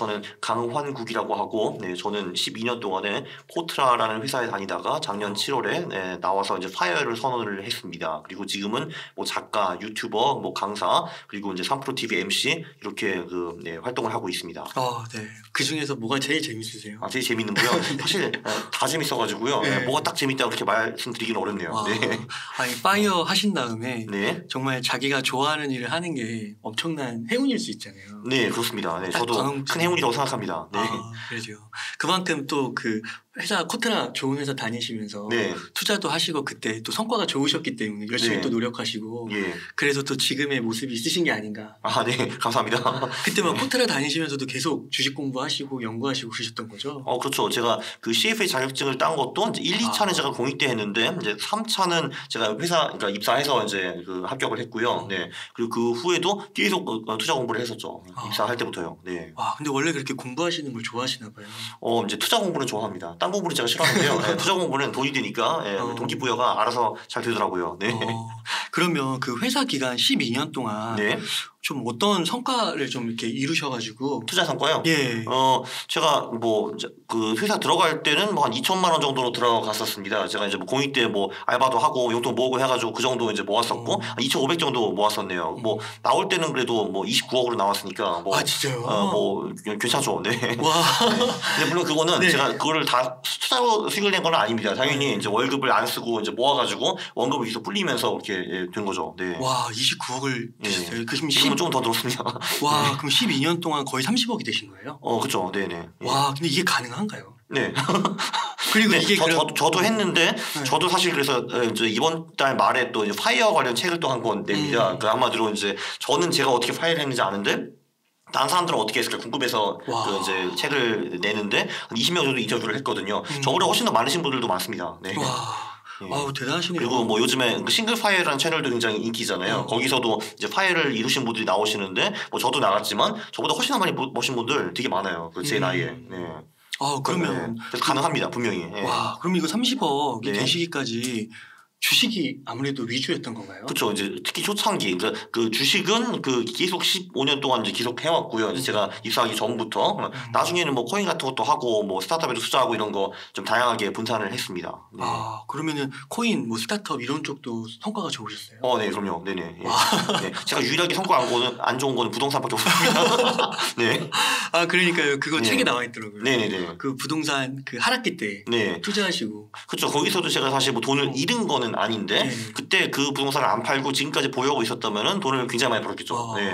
저는 강환국이라고 하고, 네, 저는 12년 동안에 코트라라는 회사에 다니다가 작년 7월에 네, 나와서 이제 파이어를 선언을 했습니다. 그리고 지금은 뭐 작가, 유튜버, 뭐 강사, 그리고 이제 3프로 TV MC 이렇게 네, 활동을 하고 있습니다. 네. 그 중에서 뭐가 제일 재밌으세요? 제일 재밌는 거요? 사실 다 재밌어가지고요. 네. 뭐가 딱 재밌다고 그렇게 말씀드리기는 어렵네요. 네. 아니 파이어 하신 다음에 네. 정말 자기가 좋아하는 일을 하는 게 엄청난 행운일 수 있잖아요. 네, 그렇습니다. 네, 저도 큰 행운이라고 생각합니다. 네. 그러죠. 그만큼 또 그 회사 코트라 좋은 회사 다니시면서 네. 투자도 하시고 그때 또 성과가 좋으셨기 때문에 열심히 네. 또 노력하시고 예. 그래서 또 지금의 모습이 있으신 게 아닌가. 네, 감사합니다. 그때 막 코트라 다니시면서도 계속 주식 공부하시고 연구하시고 그러셨던 거죠? 그렇죠. 제가 그 CFA 자격증을 딴 것도 이제 1, 2차는 제가 공익 때 했는데 이제 3차는 제가 그러니까 입사해서 이제 그 합격을 했고요. 네. 그리고 그 후에도 계속 투자 공부를 했었죠. 입사할 때부터요. 네. 근데 원래 그렇게 공부하시는 걸 좋아하시나 봐요. 이제 투자 공부는 좋아합니다. 딴 공부는 제가 싫어하는데요. 네, 투자 공부는 돈이 되니까 동기부여가 알아서 잘 되더라고요. 네. 그러면 그 회사 기간 12년 동안 네. 좀 어떤 성과를 좀 이렇게 이루셔가지고 투자 성과요? 예. 제가 뭐 그 회사 들어갈 때는 뭐 한 2천만 원 정도로 들어갔었습니다. 제가 이제 뭐 공익 때 뭐 알바도 하고 용돈 모으고 해가지고 그 정도 이제 모았었고 한 2,500 정도 모았었네요. 뭐 나올 때는 그래도 뭐 29억으로 나왔으니까 뭐 진짜요? 뭐 괜찮죠. 네. 와. 네. 근데 물론 그거는 네. 제가 그거를 다 투자로 수익을 낸 건 아닙니다. 당연히 이제 월급을 안 쓰고 이제 모아가지고 원금을 계속 불리면서 이렇게 된 거죠. 네. 와, 29억을 드셨어요. 그 지금은 조금 더 들었습니다. 와, 네. 그럼 12년 동안 거의 30억이 되신 거예요? 그렇죠. 네네. 와, 근데 이게 가능한가요? 네. 그리고 네, 이게 저도 했는데 저도 사실 그래서 이제 이번 달 말에 또 이제 파이어 관련 책을 또 한 권 냅니다. 그 한마디로 이제 저는 제가 어떻게 파이어를 했는지 아는데 다른 사람들은 어떻게 했을까 궁금해서 그 이제 책을 내는데 한 20명 정도 인터뷰를 했거든요. 저보다 훨씬 더 많으신 분들도 많습니다. 네. 와. 네. 대단하시네요. 그리고 뭐 요즘에 싱글 파이어라는 채널도 굉장히 인기잖아요. 거기서도 이제 파이어를 이루신 분들이 나오시는데 뭐 저도 나갔지만 저보다 훨씬 더 많이 모신 분들 되게 많아요. 제 나이에. 네. 그러면 그래서 가능합니다. 분명히. 네. 와, 그럼 이거 30억이 네. 되시기까지 주식이 아무래도 위주였던 건가요? 그렇죠. 이제 특히 초창기 그 주식은 그 계속 15년 동안 이제 계속 해왔고요. 이제 제가 입사하기 전부터 나중에는 뭐 코인 같은 것도 하고 뭐 스타트업에도 투자하고 이런 거 좀 다양하게 분산을 했습니다. 네. 그러면은 코인 뭐 스타트업 이런 쪽도 성과가 좋으셨어요? 네, 그럼요. 네네. 네. 제가 유일하게 성과 안 좋은 거는 부동산밖에 없습니다. 네. 그러니까요. 그거 네. 책에 나와 있더라고요. 네네네. 그 부동산 그 하락기 때 네. 투자하시고. 그렇죠. 거기서도 제가 사실 뭐 돈을 잃은 거는 아닌데 그때 그 부동산을 안 팔고 지금까지 보유하고 있었다면은 돈을 굉장히 많이 벌었겠죠. 네.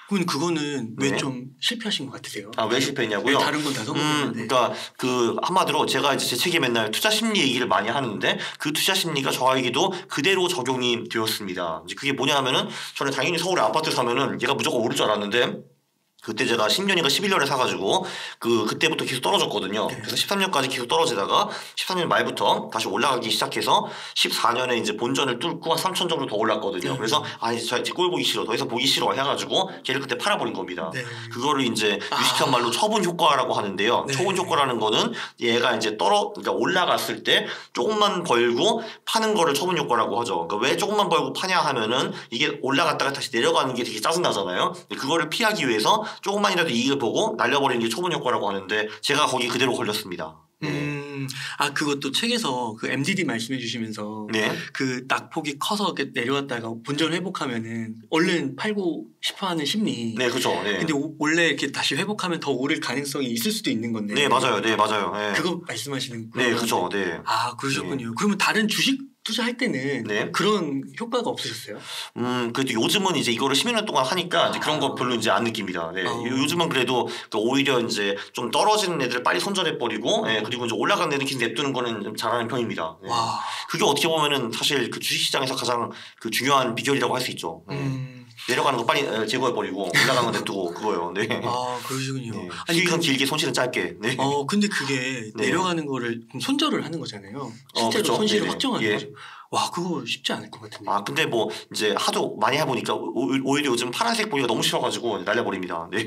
그럼 그거는 왜 네. 좀 실패하신 것 같으세요? 왜 실패했냐고요? 다른 건 다 성공했는데. 그러니까 그 한마디로 제가 이제 제 책에 맨날 투자 심리 얘기를 많이 하는데 그 투자 심리가 저에게도 그대로 적용이 되었습니다. 이제 그게 뭐냐면은 저는 당연히 서울에 아파트 사면은 얘가 무조건 오를 줄 알았는데 그때 제가 10년인가 11년에 사가지고 그때부터 계속 떨어졌거든요. 그래서 13년까지 계속 떨어지다가 13년 말부터 다시 올라가기 시작해서 14년에 이제 본전을 뚫고 한 3천 정도 더 올랐거든요. 그래서 이제 꼴 보기 싫어. 더 이상 보기 싫어 해가지고 걔를 그때 팔아버린 겁니다. 그거를 이제 유식한 말로 처분 효과라고 하는데요. 처분 효과라는 거는 얘가 이제 그러니까 올라갔을 때 조금만 벌고 파는 거를 처분 효과라고 하죠. 그러니까 왜 조금만 벌고 파냐 하면은 이게 올라갔다가 다시 내려가는 게 되게 짜증나잖아요. 그거를 피하기 위해서 조금만이라도 이익을 보고 날려버리는 게 초분 효과라고 하는데 제가 거기 그대로 걸렸습니다. 그것도 책에서 그 MDD 말씀해 주시면서 그 낙폭이 커서 내려왔다가 본전 회복하면은 얼른 팔고 싶어 하는 심리. 네, 그렇죠. 네. 근데 원래 이렇게 다시 회복하면 더 오를 가능성이 있을 수도 있는 건데. 네, 맞아요. 네, 맞아요. 네. 그거 말씀하시는 거예요? 네, 그렇죠. 네. 그러셨군요. 네. 그러면 다른 주식 투자할 때는 그런 효과가 없으셨어요? 그래도 요즘은 이제 이거를 10년 동안 하니까 이제 그런 거 별로 이제 안 느낍니다. 네. 요즘은 그래도 오히려 이제 좀 떨어지는 애들 빨리 손절해버리고, 그리고 이제 올라간 애들 계속 냅두는 거는 좀 잘하는 편입니다. 네. 그게 어떻게 보면은 사실 그 주식시장에서 가장 그 중요한 비결이라고 할 수 있죠. 내려가는 거 빨리 제거해버리고 올라가는 거 냅두고 그거요. 네. 그러시군요. 네. 수익은 길게 손실은 짧게. 네. 근데 그게 내려가는 거를 손절을 하는 거잖아요. 실제로 그렇죠? 손실을 확정하는 거죠. 그거 쉽지 않을 것 같은데. 근데 뭐 이제 하도 많이 해보니까 오히려 요즘 파란색 보기가 너무 싫어가지고 날려버립니다. 네.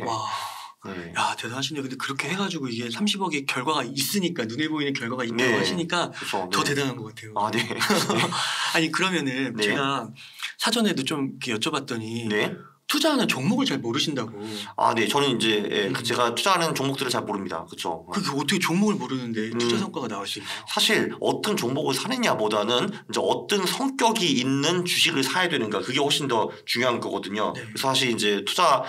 네. 야, 대단하시네요. 근데 그렇게 해가지고 이게 30억의 결과가 있으니까 눈에 보이는 결과가 있다고 하시니까 그렇죠. 더 대단한 것 같아요. 네. 아니 그러면은 제가 사전에도 좀 이렇게 여쭤봤더니 투자하는 종목을 잘 모르신다고. 아, 네. 저는 이제 제가 투자하는 종목들을 잘 모릅니다. 그렇죠. 그게 어떻게 종목을 모르는데 투자 성과가 나올 수 있나요? 사실 어떤 종목을 사느냐보다는 이제 어떤 성격이 있는 주식을 사야 되는가 그게 훨씬 더 중요한 거거든요. 네. 그래서 사실 이제 그러니까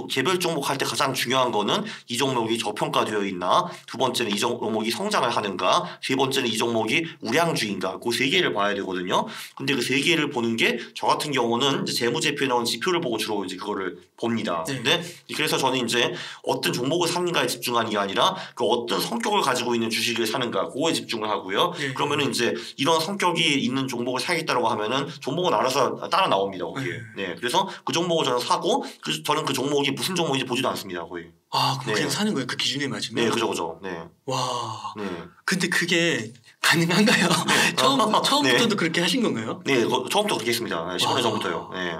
개별 종목 할 때 가장 중요한 거는 이 종목이 저평가되어 있나, 두 번째는 이 종목이 성장을 하는가, 세 번째는 이 종목이 우량주인가, 그 세 개를 봐야 되거든요. 근데 그 세 개를 보는 게 저 같은 경우는 이제 재무제표에 나온 지표를 보고 주로 이제 그거를 봅니다. 네. 근데 그래서 저는 이제 어떤 종목을 사는가에 집중하는 게 아니라 그 어떤 성격을 가지고 있는 주식을 사는가 그거에 집중을 하고요. 네. 그러면은 이제 이런 성격이 있는 종목을 사겠다라고 하면은 종목은 알아서 따라 나옵니다. 거기에. 네. 그래서 그 종목을 저는 사고 저는 그 종목이 무슨 종목인지 보지도 않습니다. 거의. 아, 그럼 그냥 사는 거예요? 그 기준에 맞으면? 네, 그죠. 네. 와. 네. 근데 그게 가능한가요? 네. 처음부터도 네. 그렇게 하신 건가요? 네, 처음부터 그렇게 했습니다. 15년 전부터요. 네.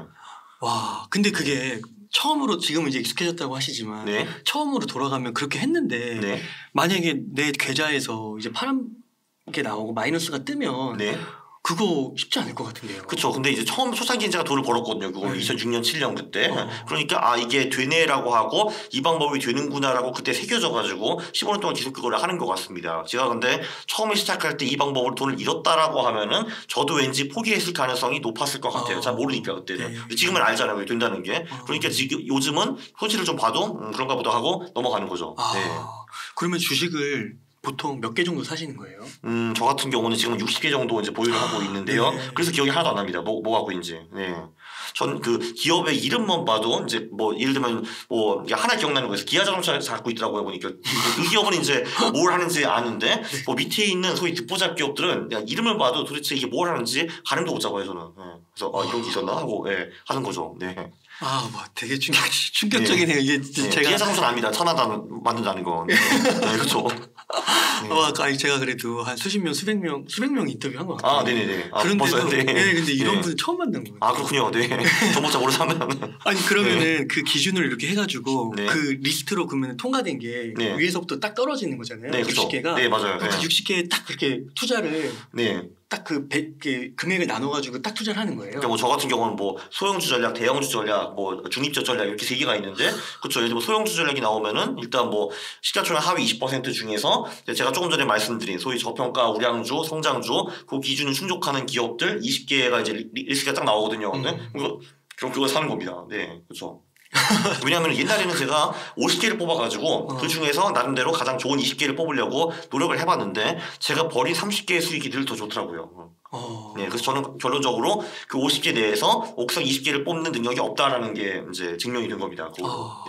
와, 근데 그게 처음으로 지금은 이제 익숙해졌다고 하시지만 네. 처음으로 돌아가면 그렇게 했는데 네. 만약에 내 계좌에서 이제 파란 게 나오고 마이너스가 뜨면 네. 그거 쉽지 않을 것 같은데요. 그렇죠. 근데 이제 처음 초창기에 제가 돈을 벌었거든요. 그거 2006년, 7년 그때. 그러니까 이게 되네라고 하고 이 방법이 되는구나라고 그때 새겨져가지고 15년 동안 계속 그거를 하는 것 같습니다. 제가 근데 처음에 시작할 때 이 방법으로 돈을 잃었다라고 하면은 저도 왠지 포기했을 가능성이 높았을 것 같아요. 잘 모르니까 그때는. 네. 지금은 알잖아요. 왜 된다는 게. 그러니까 지금 요즘은 손실을 좀 봐도 그런가 보다 하고 넘어가는 거죠. 네. 그러면 주식을 보통 몇 개 정도 사시는 거예요? 저 같은 경우는 지금 60개 정도 이제 보유를 하고 있는데요. 네. 그래서 기억이 하나도 안 납니다. 뭐 갖고 있는지. 네. 전 그 기업의 이름만 봐도 이제 뭐 예를 들면 뭐 하나 기억나는 거에서 기아자동차 갖고 있더라고요. 보니까 그 기업은 이제 뭘 하는지 아는데 뭐 밑에 있는 소위 듣보잡 기업들은 그냥 이름을 봐도 도대체 이게 뭘 하는지 가늠도 못 잡아요. 저는. 네. 그래서 이런 게 있었나 하고 하는 거죠. 네. 와, 되게 충격적이네요. 이게 제가 기아자동차는 압니다. 천하다 만든다는 거. 네, 그렇죠. 제가 그래도 한 수십 명, 수백 명 인터뷰한 것 같아요. 네네네. 그런데도 네. 근데 이런 분은 처음 만난 거예요. 그렇군요. 네. 정보차 모르 사면. 아니 그러면은 그 기준을 이렇게 해가지고 네. 그 리스트로 그러면 통과된 게 위에서부터 딱 떨어지는 거잖아요. 네, 60개가. 네, 맞아요. 그 60개에 딱 그렇게 투자를 딱 그 금액을 나눠가지고 딱 투자를 하는 거예요. 그러니까 뭐 저 같은 경우는 뭐 소형주 전략, 대형주 전략, 뭐 중립적 전략 이렇게 세 개가 있는데, 그렇죠. 예를 들면 소형주 전략이 나오면은 일단 뭐 시가총액 하위 20% 중에서 제가 조금 전에 말씀드린 소위 저평가, 우량주, 성장주 그 기준을 충족하는 기업들 20개가 이제 리스트가 딱 나오거든요. 그럼 그걸 사는 겁니다. 네, 그렇죠. 왜냐하면 옛날에는 제가 50개를 뽑아가지고 그 중에서 나름대로 가장 좋은 20개를 뽑으려고 노력을 해봤는데 제가 버린 30개의 수익이 늘 더 좋더라고요. 네, 그래서 저는 결론적으로 그 50개 내에서 옥상 20개를 뽑는 능력이 없다라는 게 이제 증명이 된 겁니다.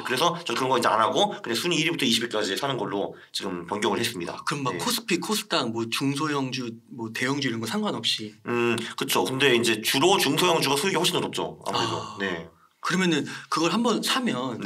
그래서 저 그런 거 이제 안 하고 그냥 순위 1위부터 20위까지 사는 걸로 지금 변경을 했습니다. 그럼 막 코스피, 코스닥, 뭐 중소형주, 뭐 대형주 이런 거 상관없이. 그렇죠. 근데 이제 주로 중소형주가 수익이 훨씬 더 높죠. 아무래도. 네. 그러면은 그걸 한번 사면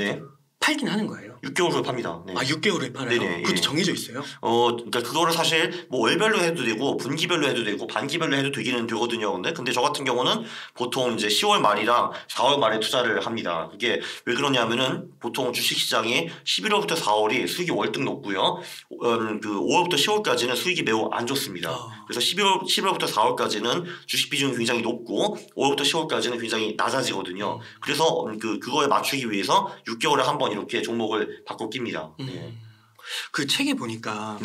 팔긴 하는 거예요? 6개월 후에 팝니다. 네. 6개월 후에 팔아요? 네네, 그것도 정해져 있어요? 그러니까 그거를 사실 뭐 월별로 해도 되고 분기별로 해도 되고 반기별로 해도 되기는 되거든요. 근데 저 같은 경우는 보통 이제 10월 말이랑 4월 말에 투자를 합니다. 그게 왜 그러냐면은 보통 주식시장이 11월부터 4월이 수익이 월등 높고요. 그 5월부터 10월까지는 수익이 매우 안 좋습니다. 그래서 11월부터 4월까지는 주식 비중이 굉장히 높고 5월부터 10월까지는 굉장히 낮아지거든요. 그래서 그거에 맞추기 위해서 6개월에 한 번 이렇게 종목을 바꿔 낍니다. 그 책에 보니까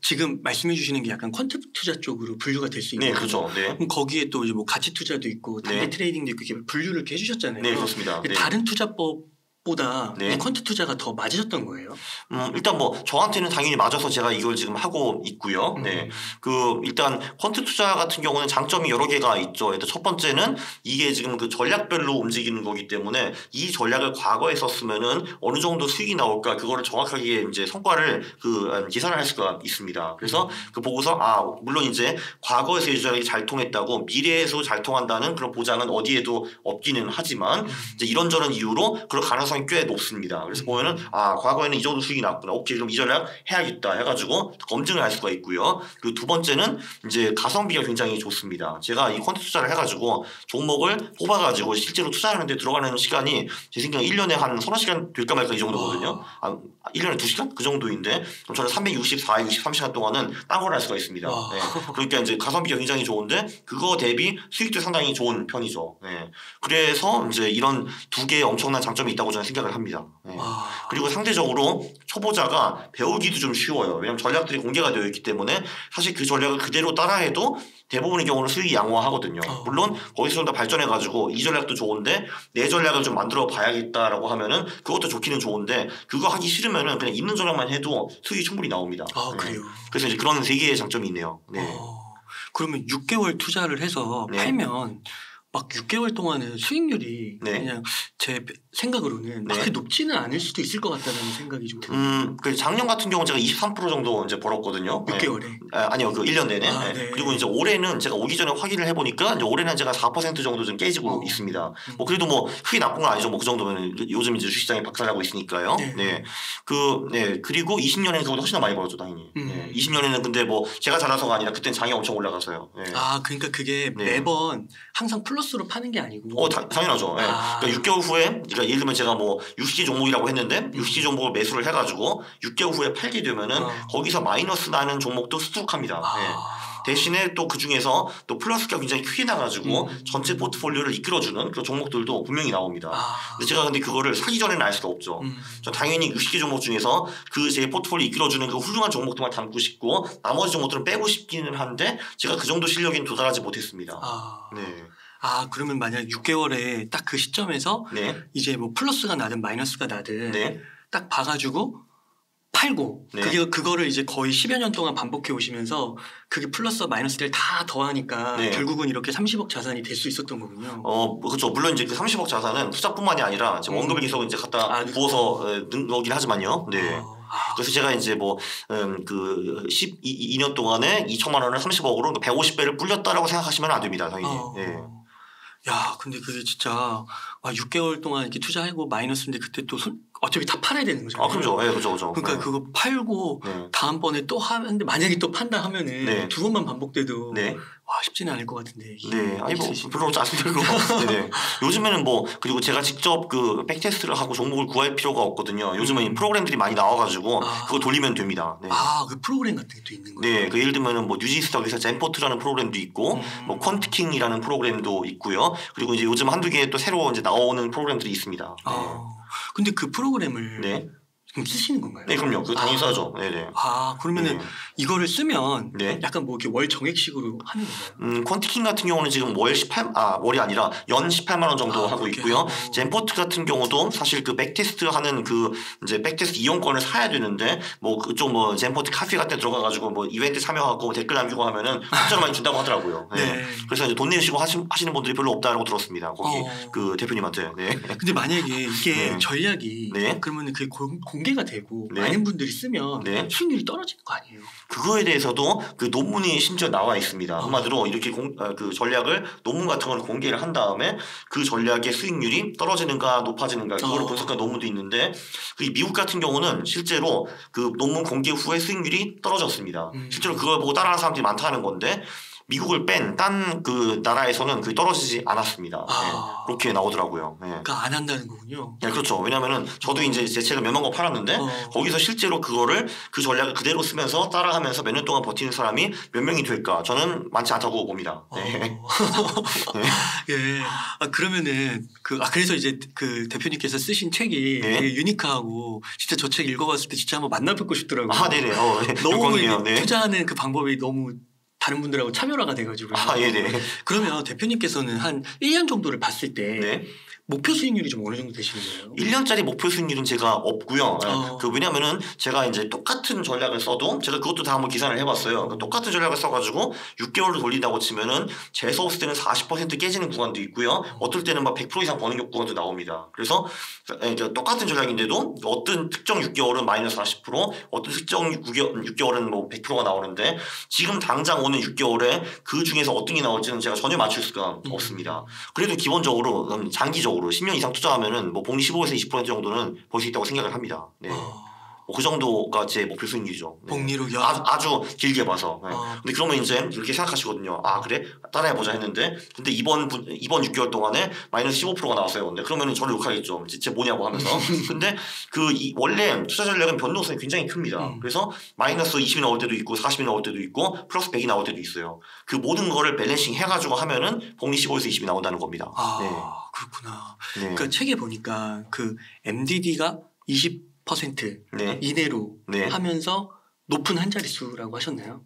지금 말씀해 주시는 게 약간 퀀트 투자 쪽으로 분류가 될 수 있는 거죠. 그렇죠. 그럼 거기에 또 이제 뭐 가치 투자도 있고 단기 트레이딩도 있고 이렇게 분류를 이렇게 해주셨잖아요. 네, 그렇습니다. 다른 투자법보다 이 퀀트 투자가 더 맞으셨던 거예요? 일단 뭐 저한테는 당연히 맞아서 제가 이걸 지금 하고 있고요. 일단 퀀트 투자 같은 경우는 장점이 여러 개가 있죠. 일단 첫 번째는 이게 지금 그 전략별로 움직이는 거기 때문에 이 전략을 과거에 썼으면은 어느 정도 수익이 나올까 그거를 정확하게 이제 성과를 계산을 할 수가 있습니다. 그래서 그 보고서 물론 이제 과거에서 이 전략이 잘 통했다고 미래에서 잘 통한다는 그런 보장은 어디에도 없기는 하지만 이제 이런저런 이유로 그럴 가능성이 가능성이 꽤 높습니다. 그래서 보면은 과거에는 이 정도 수익이 났구나. 오케이 그럼 이 전략 해야겠다 해가지고 검증을 할 수가 있고요. 그리고 두 번째는 이제 가성비가 굉장히 좋습니다. 제가 이 퀀트 투자를 해가지고 종목을 뽑아가지고 실제로 투자하는데 들어가는 시간이 제 생각에 1년에 한 서너 시간 될까 말까 이 정도거든요. 1년에 2시간? 그 정도인데 그럼 저는 364, 63시간 동안은 딴 걸 할 수가 있습니다. 네. 그러니까 이제 가성비가 굉장히 좋은데 그거 대비 수익도 상당히 좋은 편이죠. 네. 그래서 이제 이런 두 개의 엄청난 장점이 있다고 저는 생각을 합니다. 네. 그리고 상대적으로 초보자가 배우기도 좀 쉬워요. 왜냐하면 전략들이 공개가 되어 있기 때문에 사실 그 전략을 그대로 따라해도 대부분의 경우는 수익이 양호하거든요. 물론 거기서 좀 더 발전해가지고 이 전략도 좋은데 내 전략을 좀 만들어 봐야겠다라고 하면은 그것도 좋기는 좋은데 그거 하기 싫으면은 그냥 있는 전략만 해도 수익이 충분히 나옵니다. 그래요. 그래서 이제 그런 세 개의 장점이 있네요. 네. 그러면 6개월 투자를 해서 팔면 막 6개월 동안은 수익률이 그냥 제 생각으로는 그렇게 높지는 않을 수도 있을 것 같다는 생각이 좀 들어요. 그 작년 같은 경우 제가 23% 정도 이제 벌었거든요. 6개월에? 아니요, 그 1년 내내. 네. 그리고 이제 올해는 제가 오기 전에 확인을 해보니까 이제 올해는 제가 4% 정도 좀 깨지고 있습니다. 뭐 그래도 뭐 크게 나쁜 건 아니죠. 뭐 그 정도면 요즘 이제 주식시장이 박살나고 있으니까요. 그리고 20년에는 그보다 훨씬 더 많이 벌었죠, 당연히. 20년에는 근데 뭐 제가 잘나서가 아니라 그땐 장이 엄청 올라가서요. 그러니까 그게 매번 항상 플러스로 파는 게 아니고. 당연하죠. 그러니까 6개월 후에, 그러니까 예를 들면 제가 뭐 60시 종목이라고 했는데 60시 종목을 매수를 해가지고 6개월 후에 팔게 되면은 거기서 마이너스 나는 종목도 수두룩합니다. 대신에 또 그 중에서 또 플러스가 굉장히 크게 나가지고 전체 포트폴리오를 이끌어주는 그런 종목들도 분명히 나옵니다. 근데 제가 근데 그거를 사기 전에는 알 수가 없죠. 저 당연히 60개 종목 중에서 그 제 포트폴리오 이끌어주는 그 훌륭한 종목들만 담고 싶고 나머지 종목들은 빼고 싶기는 한데 제가 그 정도 실력에는 도달하지 못했습니다. 그러면 만약 6개월에 딱 그 시점에서 이제 뭐 플러스가 나든 마이너스가 나든 딱 봐가지고 팔고 그거를 이제 거의 10여 년 동안 반복해 오시면서 그게 플러스와 마이너스를 다 더하니까 결국은 이렇게 30억 자산이 될 수 있었던 거군요. 그렇죠. 물론 이제 그 30억 자산은 투자뿐만이 아니라 원금에서 이제 갖다 부어서 넣긴 하지만요. 그래서 제가 이제 뭐 그 12년 동안에 2천만 원을 30억으로 150배를 불렸다라고 생각하시면 안 됩니다, 당연히. 야, 근데 그게 진짜 6개월 동안 이렇게 투자하고 마이너스인데 그때 또 어차피 다 팔아야 되는 거잖아요. 그렇죠. 그렇죠. 그러니까 그거 팔고 다음번에 또 하는데 만약에 또 판다 하면은 두 번만 반복돼도 쉽지는 않을 것 같은데. 아니 뭐 별로 짜증날 것 같은데. 요즘에는 뭐 그리고 제가 직접 그 백테스트를 하고 종목을 구할 필요가 없거든요. 요즘은 프로그램들이 많이 나와가지고 그거 돌리면 됩니다. 그 프로그램 같은 게 또 있는 거예요? 그 예를 들면은 뭐 뉴진스탁에서 젠포트라는 프로그램도 있고 뭐 퀀트킹이라는 프로그램도 있고요. 그리고 이제 요즘 한두 개 또 새로 이제 나오는 프로그램들이 있습니다. 근데 그 프로그램을 그럼 쓰시는 건가요? 네, 그럼요. 그거 당연히 써야죠. 그러면은 이거를 쓰면 약간 뭐 이렇게 월 정액식으로 하는 건가요? 퀀티킹 같은 경우는 지금 월이 아니라 연 18만 원 정도 하고 있고요. 젠포트 같은 경우도 사실 그 백테스트 하는 그 이제 백테스트 이용권을 사야 되는데 뭐 그쪽 뭐 젠포트 카페 같은 데 들어가가지고 뭐 이벤트 참여하고 댓글 남기고 하면은 진짜 많이 준다고 하더라고요. 그래서 이제 돈 내시고 하시는 분들이 별로 없다라고 들었습니다. 거기 그 대표님한테. 근데 만약에 이게 전략이 그러면은 그게 공개가 되고 많은 분들이 쓰면 수익률이 떨어지는 거 아니에요? 그거에 대해서도 그 논문이 심지어 나와 있습니다. 한마디로 이렇게 그 전략을 논문 같은 걸 공개를 한 다음에 그 전략의 수익률이 떨어지는가 높아지는가 그거를 분석한 논문도 있는데 그 미국 같은 경우는 실제로 그 논문 공개 후에 수익률이 떨어졌습니다. 실제로 그걸 보고 따라하는 사람들이 많다는 건데 미국을 뺀 딴 그 나라에서는 그 떨어지지 않았습니다. 그렇게 나오더라고요. 그러니까 안 한다는 거군요. 그렇죠. 왜냐하면은 저도 이제 제 책을 몇만 권 팔았는데 거기서 실제로 그거를 그 전략을 그대로 쓰면서 따라하면서 몇 년 동안 버티는 사람이 몇 명이 될까? 저는 많지 않다고 봅니다. 그러면은 그래서 이제 그 대표님께서 쓰신 책이 되게 유니크하고 진짜 저 책 읽어봤을 때 진짜 한번 만나 뵙고 싶더라고요. 너무 투자하는 그 방법이 너무 다른 분들하고 차별화가 돼가지고. 그러면 대표님께서는 한 1년 정도를 봤을 때 목표 수익률이 좀 어느 정도 되시는 거예요? 1년짜리 목표 수익률은 제가 없고요. 왜냐면은 제가 이제 똑같은 전략을 써도 제가 그것도 다 한번 계산을 해봤어요. 똑같은 전략을 써가지고 6개월을 돌린다고 치면은 재수 없을 때는 40% 깨지는 구간도 있고요. 어떨 때는 막 100% 이상 버는 구간도 나옵니다. 그래서 똑같은 전략인데도 어떤 특정 6개월은 마이너스 40%, 어떤 특정 6개월은 뭐 100%가 나오는데 지금 당장 오는 6개월에 그 중에서 어떤 게 나올지는 제가 전혀 맞출 수가 없습니다. 그래도 기본적으로 장기적으로 장기적으로 10년 이상 투자하면은 뭐 복리 15에서 20% 정도는 벌 수 있다고 생각을 합니다. 네. 그 정도가 제 목표 수익률이죠. 네. 복리로 아주 길게 봐서. 네. 근데 그러면 이제 이렇게 생각하시거든요. 아 그래 따라해보자 했는데 근데 이번 6개월 동안에 마이너스 15%가 나왔어요. 근데 그러면 저를 욕하겠죠. 쟤 뭐냐고 하면서. 근데 원래 투자 전략은 변동성이 굉장히 큽니다. 그래서 마이너스 20이 나올 때도 있고 40이 나올 때도 있고 플러스 100이 나올 때도 있어요. 그 모든 거를 밸런싱 해가지고 하면은 복리 15에서 20이 나온다는 겁니다. 네. 그렇구나. 그러니까 책에 보니까 그 MDD가 20% 이내로 하면서 높은 한 자릿수라고 하셨나요?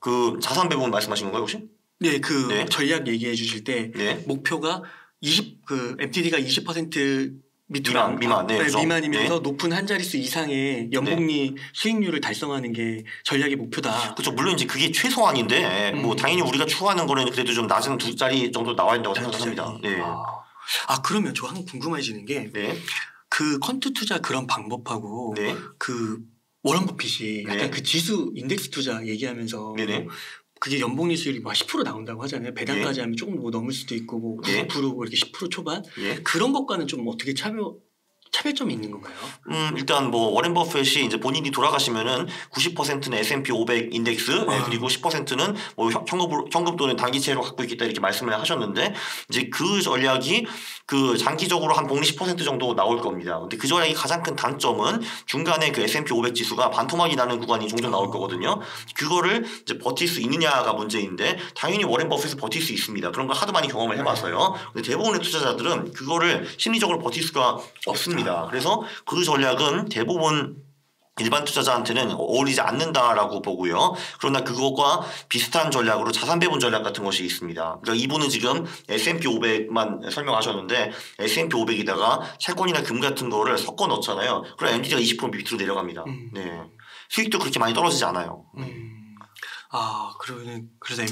그 자산 배분 말씀하신 건가요 혹시? 네, 전략 얘기해 주실 때 목표가 MDD가 20% 미만이면서 높은 한 자릿수 이상의 연복리 수익률을 달성하는 게 전략의 목표다. 그렇죠. 물론 이제 그게 최소한인데 뭐 당연히 우리가 추구하는 거는 그래도 좀 낮은 2자리 정도 나와야 된다고 생각합니다. 네. 그러면 저 한 궁금해지는 게 그 퀀트 투자 그런 방법하고 그 워런 버핏이 약간 그 지수 인덱스 투자 얘기하면서 그게 연복리 수익이 막 10% 나온다고 하잖아요. 배당까지 하면 조금 뭐 넘을 수도 있고 뭐 9% 뭐 이렇게 10% 초반 그런 것과는 좀 어떻게 차별점이 있는 건가요? 일단 뭐 워렌 버핏이 이제 본인이 돌아가시면은 90%는 S&P 500 인덱스 그리고 10%는 뭐 현금 또는 단기채로 갖고 있겠다 이렇게 말씀을 하셨는데 이제 그 전략이 그 장기적으로 한 복리 10% 정도 나올 겁니다. 근데 그 전략의 가장 큰 단점은 중간에 그 S&P 500 지수가 반토막이 나는 구간이 종종 나올 거거든요. 그거를 이제 버틸 수 있느냐가 문제인데 당연히 워렌 버핏은 버틸 수 있습니다. 그런 걸 하도 많이 경험을 해봐서요. 근데 대부분의 투자자들은 그거를 심리적으로 버틸 수가 없습니다. 그래서 그 전략은 대부분 일반 투자자한테는 어울리지 않는다라고 보고요. 그러나 그것과 비슷한 전략으로 자산 배분 전략 같은 것이 있습니다. 그러니까 이분은 지금 S&P 500만 설명하셨는데 S&P 500에다가 채권이나 금 같은 거를 섞어 넣잖아요. 그럼 엔디디가 20% 밑으로 내려갑니다. 네. 수익도 그렇게 많이 떨어지지 않아요. 그래서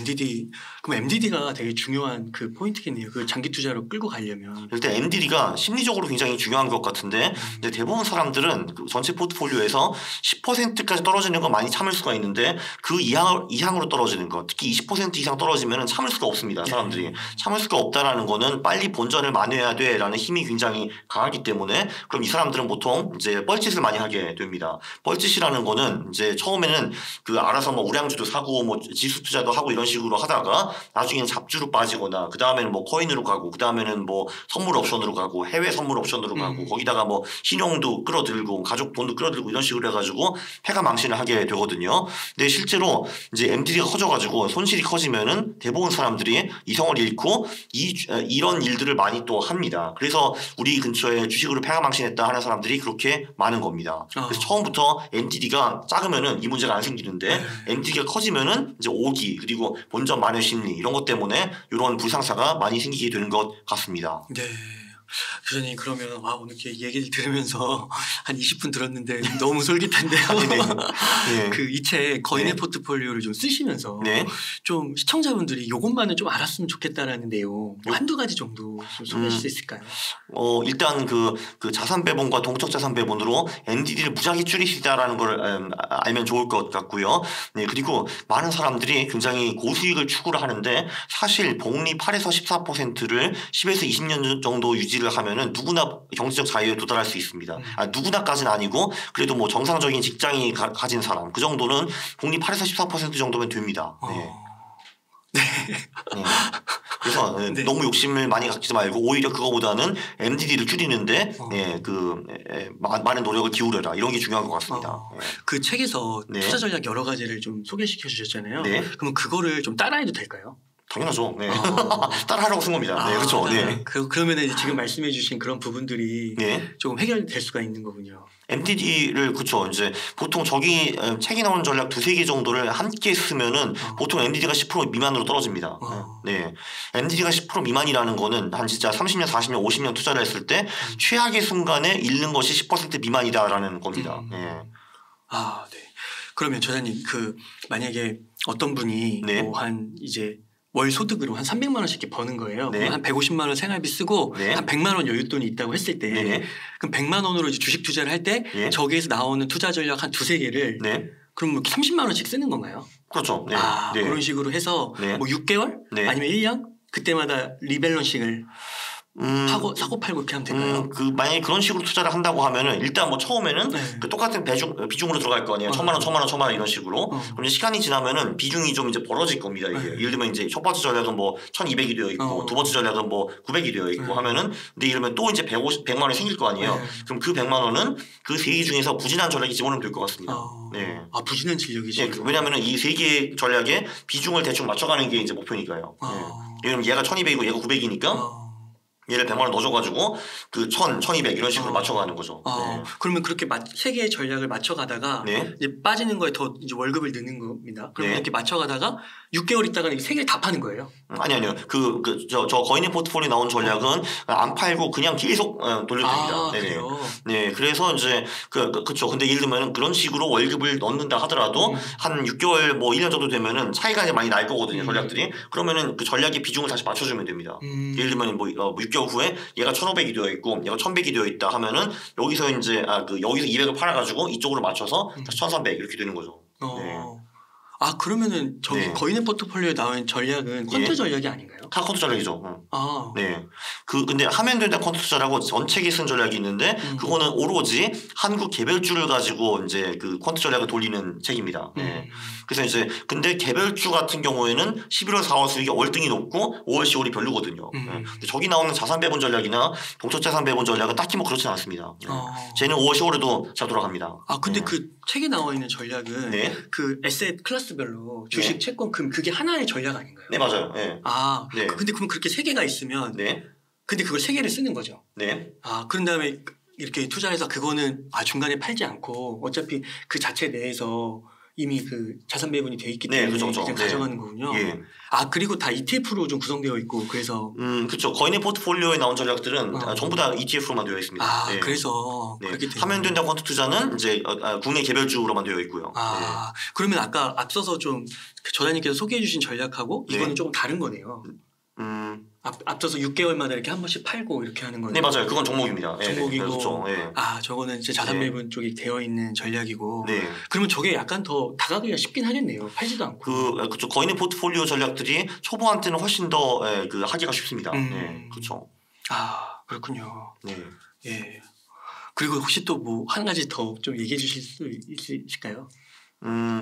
그럼 MDD가 되게 중요한 그 포인트겠네요. 그 장기 투자로 끌고 가려면. 일단 MDD가 심리적으로 굉장히 중요한 것 같은데 근데 대부분 사람들은 그 전체 포트폴리오에서 10%까지 떨어지는 건 많이 참을 수가 있는데 그 이상으로 떨어지는 것 특히 20% 이상 떨어지면 참을 수가 없습니다. 사람들이. 참을 수가 없다라는 거는 빨리 본전을 만회해야 돼라는 힘이 굉장히 강하기 때문에 그럼 이 사람들은 보통 이제 뻘짓을 많이 하게 됩니다. 뻘짓이라는 거는 이제 처음에는 그 알아서 뭐 우량주도 사고 뭐 지수 투자도 하고 이런 식으로 하다가 나중에는 잡주로 빠지거나 그 다음에는 뭐 코인으로 가고 그 다음에는 뭐 선물 옵션으로 가고 해외 선물 옵션으로 가고 거기다가 뭐 신용도 끌어들고 가족 돈도 끌어들고 이런 식으로 해가지고 패가 망신을 하게 되거든요. 근데 실제로 이제 MDD가 커져가지고 손실이 커지면은 대부분 사람들이 이성을 잃고 이런 일들을 많이 또 합니다. 그래서 우리 근처에 주식으로 패가 망신했다 하는 사람들이 그렇게 많은 겁니다. 그래서 처음부터 MDD가 작으면은 이 문제가 안 생기는데 MDD가 커지면은 이제 오기 그리고 본전 만회 심리 이런 것 때문에 이런 불상사가 많이 생기게 되는 것 같습니다. 네. 교수님 그러면 오늘 이렇게 얘기를 들으면서 한 20분 들었는데 너무 솔깃한데요. 그 이 책 거인의 포트폴리오를 좀 쓰시면서 좀 시청자분들이 이것만은 좀 알았으면 좋겠다라는 내용 한두 가지 정도 좀 소개할 수 있을까요? 일단 그 자산 배분과 동적 자산 배분으로 MDD를 무작위 줄일 수 있다라는 걸 알면 좋을 것 같고요. 네, 그리고 많은 사람들이 굉장히 고수익을 추구를 하는데 사실 복리 8에서 14%를 10에서 20년 정도 유지를 하면은 누구나 경제적 자유에 도달할 수 있습니다. 누구나까지는 아니고 그래도 뭐 정상적인 직장이 가진 사람 그 정도는 복리 8에서 14% 정도면 됩니다. 그래서 너무 욕심을 많이 갖지 말고 오히려 그거보다는 MDD를 줄이는데 많은 노력을 기울여라 이런 게 중요한 것 같습니다. 그 책에서 투자 전략 여러 가지를 좀 소개시켜 주셨잖아요. 그럼 그거를 좀 따라해도 될까요? 당연하죠. 따라하라고 쓴 겁니다. 그렇죠. 그러면 지금 말씀해주신 그런 부분들이 조금 해결될 수가 있는 거군요. MDD를 그렇죠. 이제 보통 저기 책에 나오는 전략 두세 개 정도를 함께 쓰면은 보통 MDD가 10% 미만으로 떨어집니다. MDD가 10% 미만이라는 거는 한 진짜 30년, 40년, 50년 투자를 했을 때 최악의 순간에 잃는 것이 10% 미만이다라는 겁니다. 그러면 저자님 만약에 어떤 분이 한 이제 월 소득으로 한 300만 원씩 이렇게 버는 거예요. 한 150만 원 생활비 쓰고 한 100만 원 여윳돈이 있다고 했을 때 그럼 100만 원으로 이제 주식 투자를 할 때 저기에서 나오는 투자 전략 한 두세 개를 그럼 뭐 30만 원씩 쓰는 건가요? 그렇죠. 그런 식으로 해서 뭐 6개월 아니면 1년 그때마다 리밸런싱을 사고 팔고 이렇게 하면 될까요? 만약에 그런 식으로 투자를 한다고 하면은 일단 뭐 처음에는 그 똑같은 비중으로 들어갈 거 아니에요. 1,000만 원, 1,000만 원, 1,000만 원 이런 식으로. 그럼 이제 시간이 지나면은 비중이 좀 이제 벌어질 겁니다. 이게 예를 들면 이제 첫 번째 전략은 뭐 1,200이 되어 있고 두 번째 전략은 뭐 900이 되어 있고 하면은 근데 예를 들면 또 이제 100만 원이 생길 거 아니에요. 그럼 그 100만 원은 그 세 개 중에서 부진한 전략이 집어넣으면 될 것 같습니다. 네. 부진한 전략이죠. 네, 왜냐하면은 이 세 개의 전략에 비중을 대충 맞춰가는 게 이제 목표니까요. 네. 예를 들면 얘가 1,200이고 얘가 900이니까. 얘를 100만 원 넣어줘가지고 그 1,000, 1,200 이런 식으로 맞춰가는 거죠. 네. 그러면 그렇게 세 개의 전략을 맞춰가다가 이제 빠지는 거에 더 이제 월급을 넣는 겁니다. 그러면 이렇게 맞춰가다가 6개월 있다가 세 개를 다 파는 거예요? 아니요. 저 거인의 포트폴리오 나온 전략은 안 팔고 그냥 계속 돌려줍니다. 그래요? 네, 그래서 이제 그쵸. 근데 예를 들면 그런 식으로 월급을 넣는다 하더라도 한 6개월 뭐 1년 정도 되면은 차이가 이제 많이 날 거거든요. 전략들이. 그러면은 그 전략의 비중을 다시 맞춰주면 됩니다. 예를 들면 뭐 6개월 후에 얘가 1,500이 되어 있고 얘가 1,100이 되어 있다 하면은 여기서 이제 여기서 200을 팔아가지고 이쪽으로 맞춰서 다시 1,300 이렇게 되는 거죠. 네. 그러면은 저기 거인의 포트폴리오에 나온 전략은 퀀트 전략이 아닌가요? 다 퀀트 전략이죠. 네. 근데 하면 된다 퀀트 투자라고 전책에 쓴 전략이 있는데 그거는 오로지 한국 개별주를 가지고 이제 그 퀀트 전략을 돌리는 책입니다. 네. 그래서 이제 근데 개별주 같은 경우에는 11월 4월 수익이 월등히 높고 5월 10월이 별로거든요. 근데 저기 나오는 자산 배분 전략이나 동적 자산 배분 전략은 딱히 뭐 그렇진 않습니다. 쟤는 5월 10월에도 잘 돌아갑니다. 근데 그 책에 나와 있는 전략은 그 에셋 클래스별로 주식, 채권, 금 그게 하나의 전략 아닌가요? 네, 맞아요. 네. 근데 그럼 그렇게 세 개가 있으면 근데 그걸 세 개를 쓰는 거죠? 네. 그런 다음에 이렇게 투자해서 그거는 중간에 팔지 않고 어차피 그 자체 내에서 이미 그 자산 배분이 돼 있기 때문에 그냥 가져가는 거군요. 그리고 다 ETF로 좀 구성되어 있고 그래서 그렇죠. 거인의 포트폴리오에 나온 전략들은 전부 다 ETF로만 되어 있습니다. 그래서 그렇게 하면 된다 퀀트 투자는 이제 국내 개별주로만 되어 있고요. 그러면 아까 앞서서 좀 저자님께서 소개해 주신 전략하고 이거는 조금 다른 거네요. 앞서서 6개월마다 이렇게 한 번씩 팔고 이렇게 하는 거예요. 네, 맞아요. 그건 종목입니다. 종목이고. 그렇죠. 저거는 이제 자산 배분 쪽이 되어 있는 전략이고. 그러면 저게 약간 더 다가가기가 쉽긴 하겠네요. 팔지도 않고. 그렇죠. 거인의 포트폴리오 전략들이 초보한테는 훨씬 더 하기가 쉽습니다. 네, 그렇죠. 그렇군요. 네. 예. 그리고 혹시 또 뭐 한 가지 더 좀 얘기해 주실 수 있으실까요?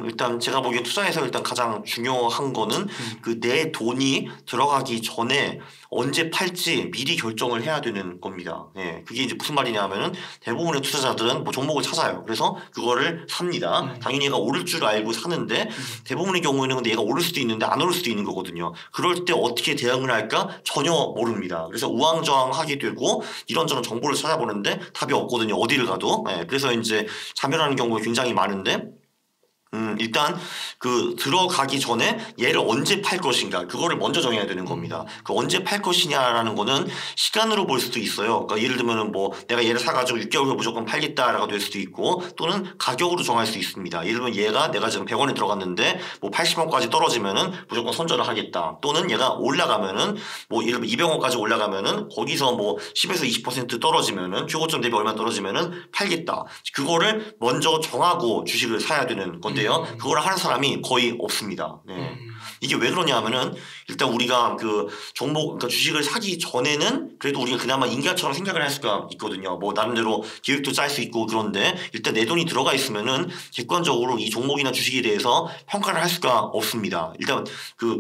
일단 제가 보기에 투자에서 일단 가장 중요한 거는 그 내 돈이 들어가기 전에 언제 팔지 미리 결정을 해야 되는 겁니다. 네, 그게 이제 무슨 말이냐면은 대부분의 투자자들은 뭐 종목을 찾아요. 그래서 그거를 삽니다. 당연히 얘가 오를 줄 알고 사는데 대부분의 경우에는 근데 얘가 오를 수도 있는데 안 오를 수도 있는 거거든요. 그럴 때 어떻게 대응을 할까 전혀 모릅니다. 그래서 우왕좌왕하게 되고 이런저런 정보를 찾아보는데 답이 없거든요. 어디를 가도. 네, 그래서 이제 자멸하는 경우가 굉장히 많은데. 일단 들어가기 전에 얘를 언제 팔 것인가 그거를 먼저 정해야 되는 겁니다. 그 언제 팔 것이냐라는 거는 시간으로 볼 수도 있어요. 그러니까 예를 들면은 뭐 내가 얘를 사가지고 6개월 후에 무조건 팔겠다라고 될 수도 있고 또는 가격으로 정할 수 있습니다. 예를 들면 내가 지금 100원에 들어갔는데 뭐 80원까지 떨어지면은 무조건 선절을 하겠다. 또는 얘가 올라가면은 뭐 예를 들면 200원까지 올라가면은 거기서 뭐 10에서 20% 떨어지면은 최고점 대비 얼마 떨어지면은 팔겠다. 그거를 먼저 정하고 주식을 사야 되는 건데. 그걸 하는 사람이 거의 없습니다. 네. 이게 왜 그러냐면은 일단 우리가 그 그러니까 주식을 사기 전에는 그래도 우리가 그나마 인간처럼 생각을 할 수가 있거든요. 뭐 나름대로 계획도 짤 수 있고 그런데 일단 내 돈이 들어가 있으면은 객관적으로 이 종목이나 주식에 대해서 평가를 할 수가 없습니다. 일단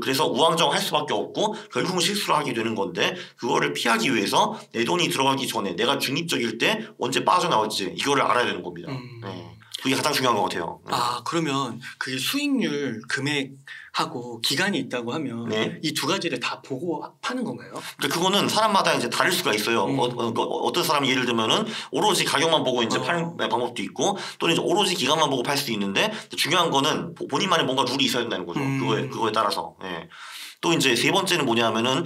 그래서 우왕좌왕할 수밖에 없고 결국은 실수를 하게 되는 건데 그거를 피하기 위해서 내 돈이 들어가기 전에 내가 중립적일 때 언제 빠져나올지 이거를 알아야 되는 겁니다. 네. 그게 가장 중요한 것 같아요. 그러면 그게 수익률, 금액하고 기간이 있다고 하면 이 두 가지를 다 보고 파는 건가요? 그거는 사람마다 이제 다를 수가 있어요. 어떤 사람이 예를 들면은 오로지 가격만 보고 이제 파는 방법도 있고 또는 이제 오로지 기간만 보고 팔 수도 있는데 중요한 거는 본인만의 뭔가 룰이 있어야 된다는 거죠. 그거에 따라서. 네. 또 이제 세 번째는 뭐냐면은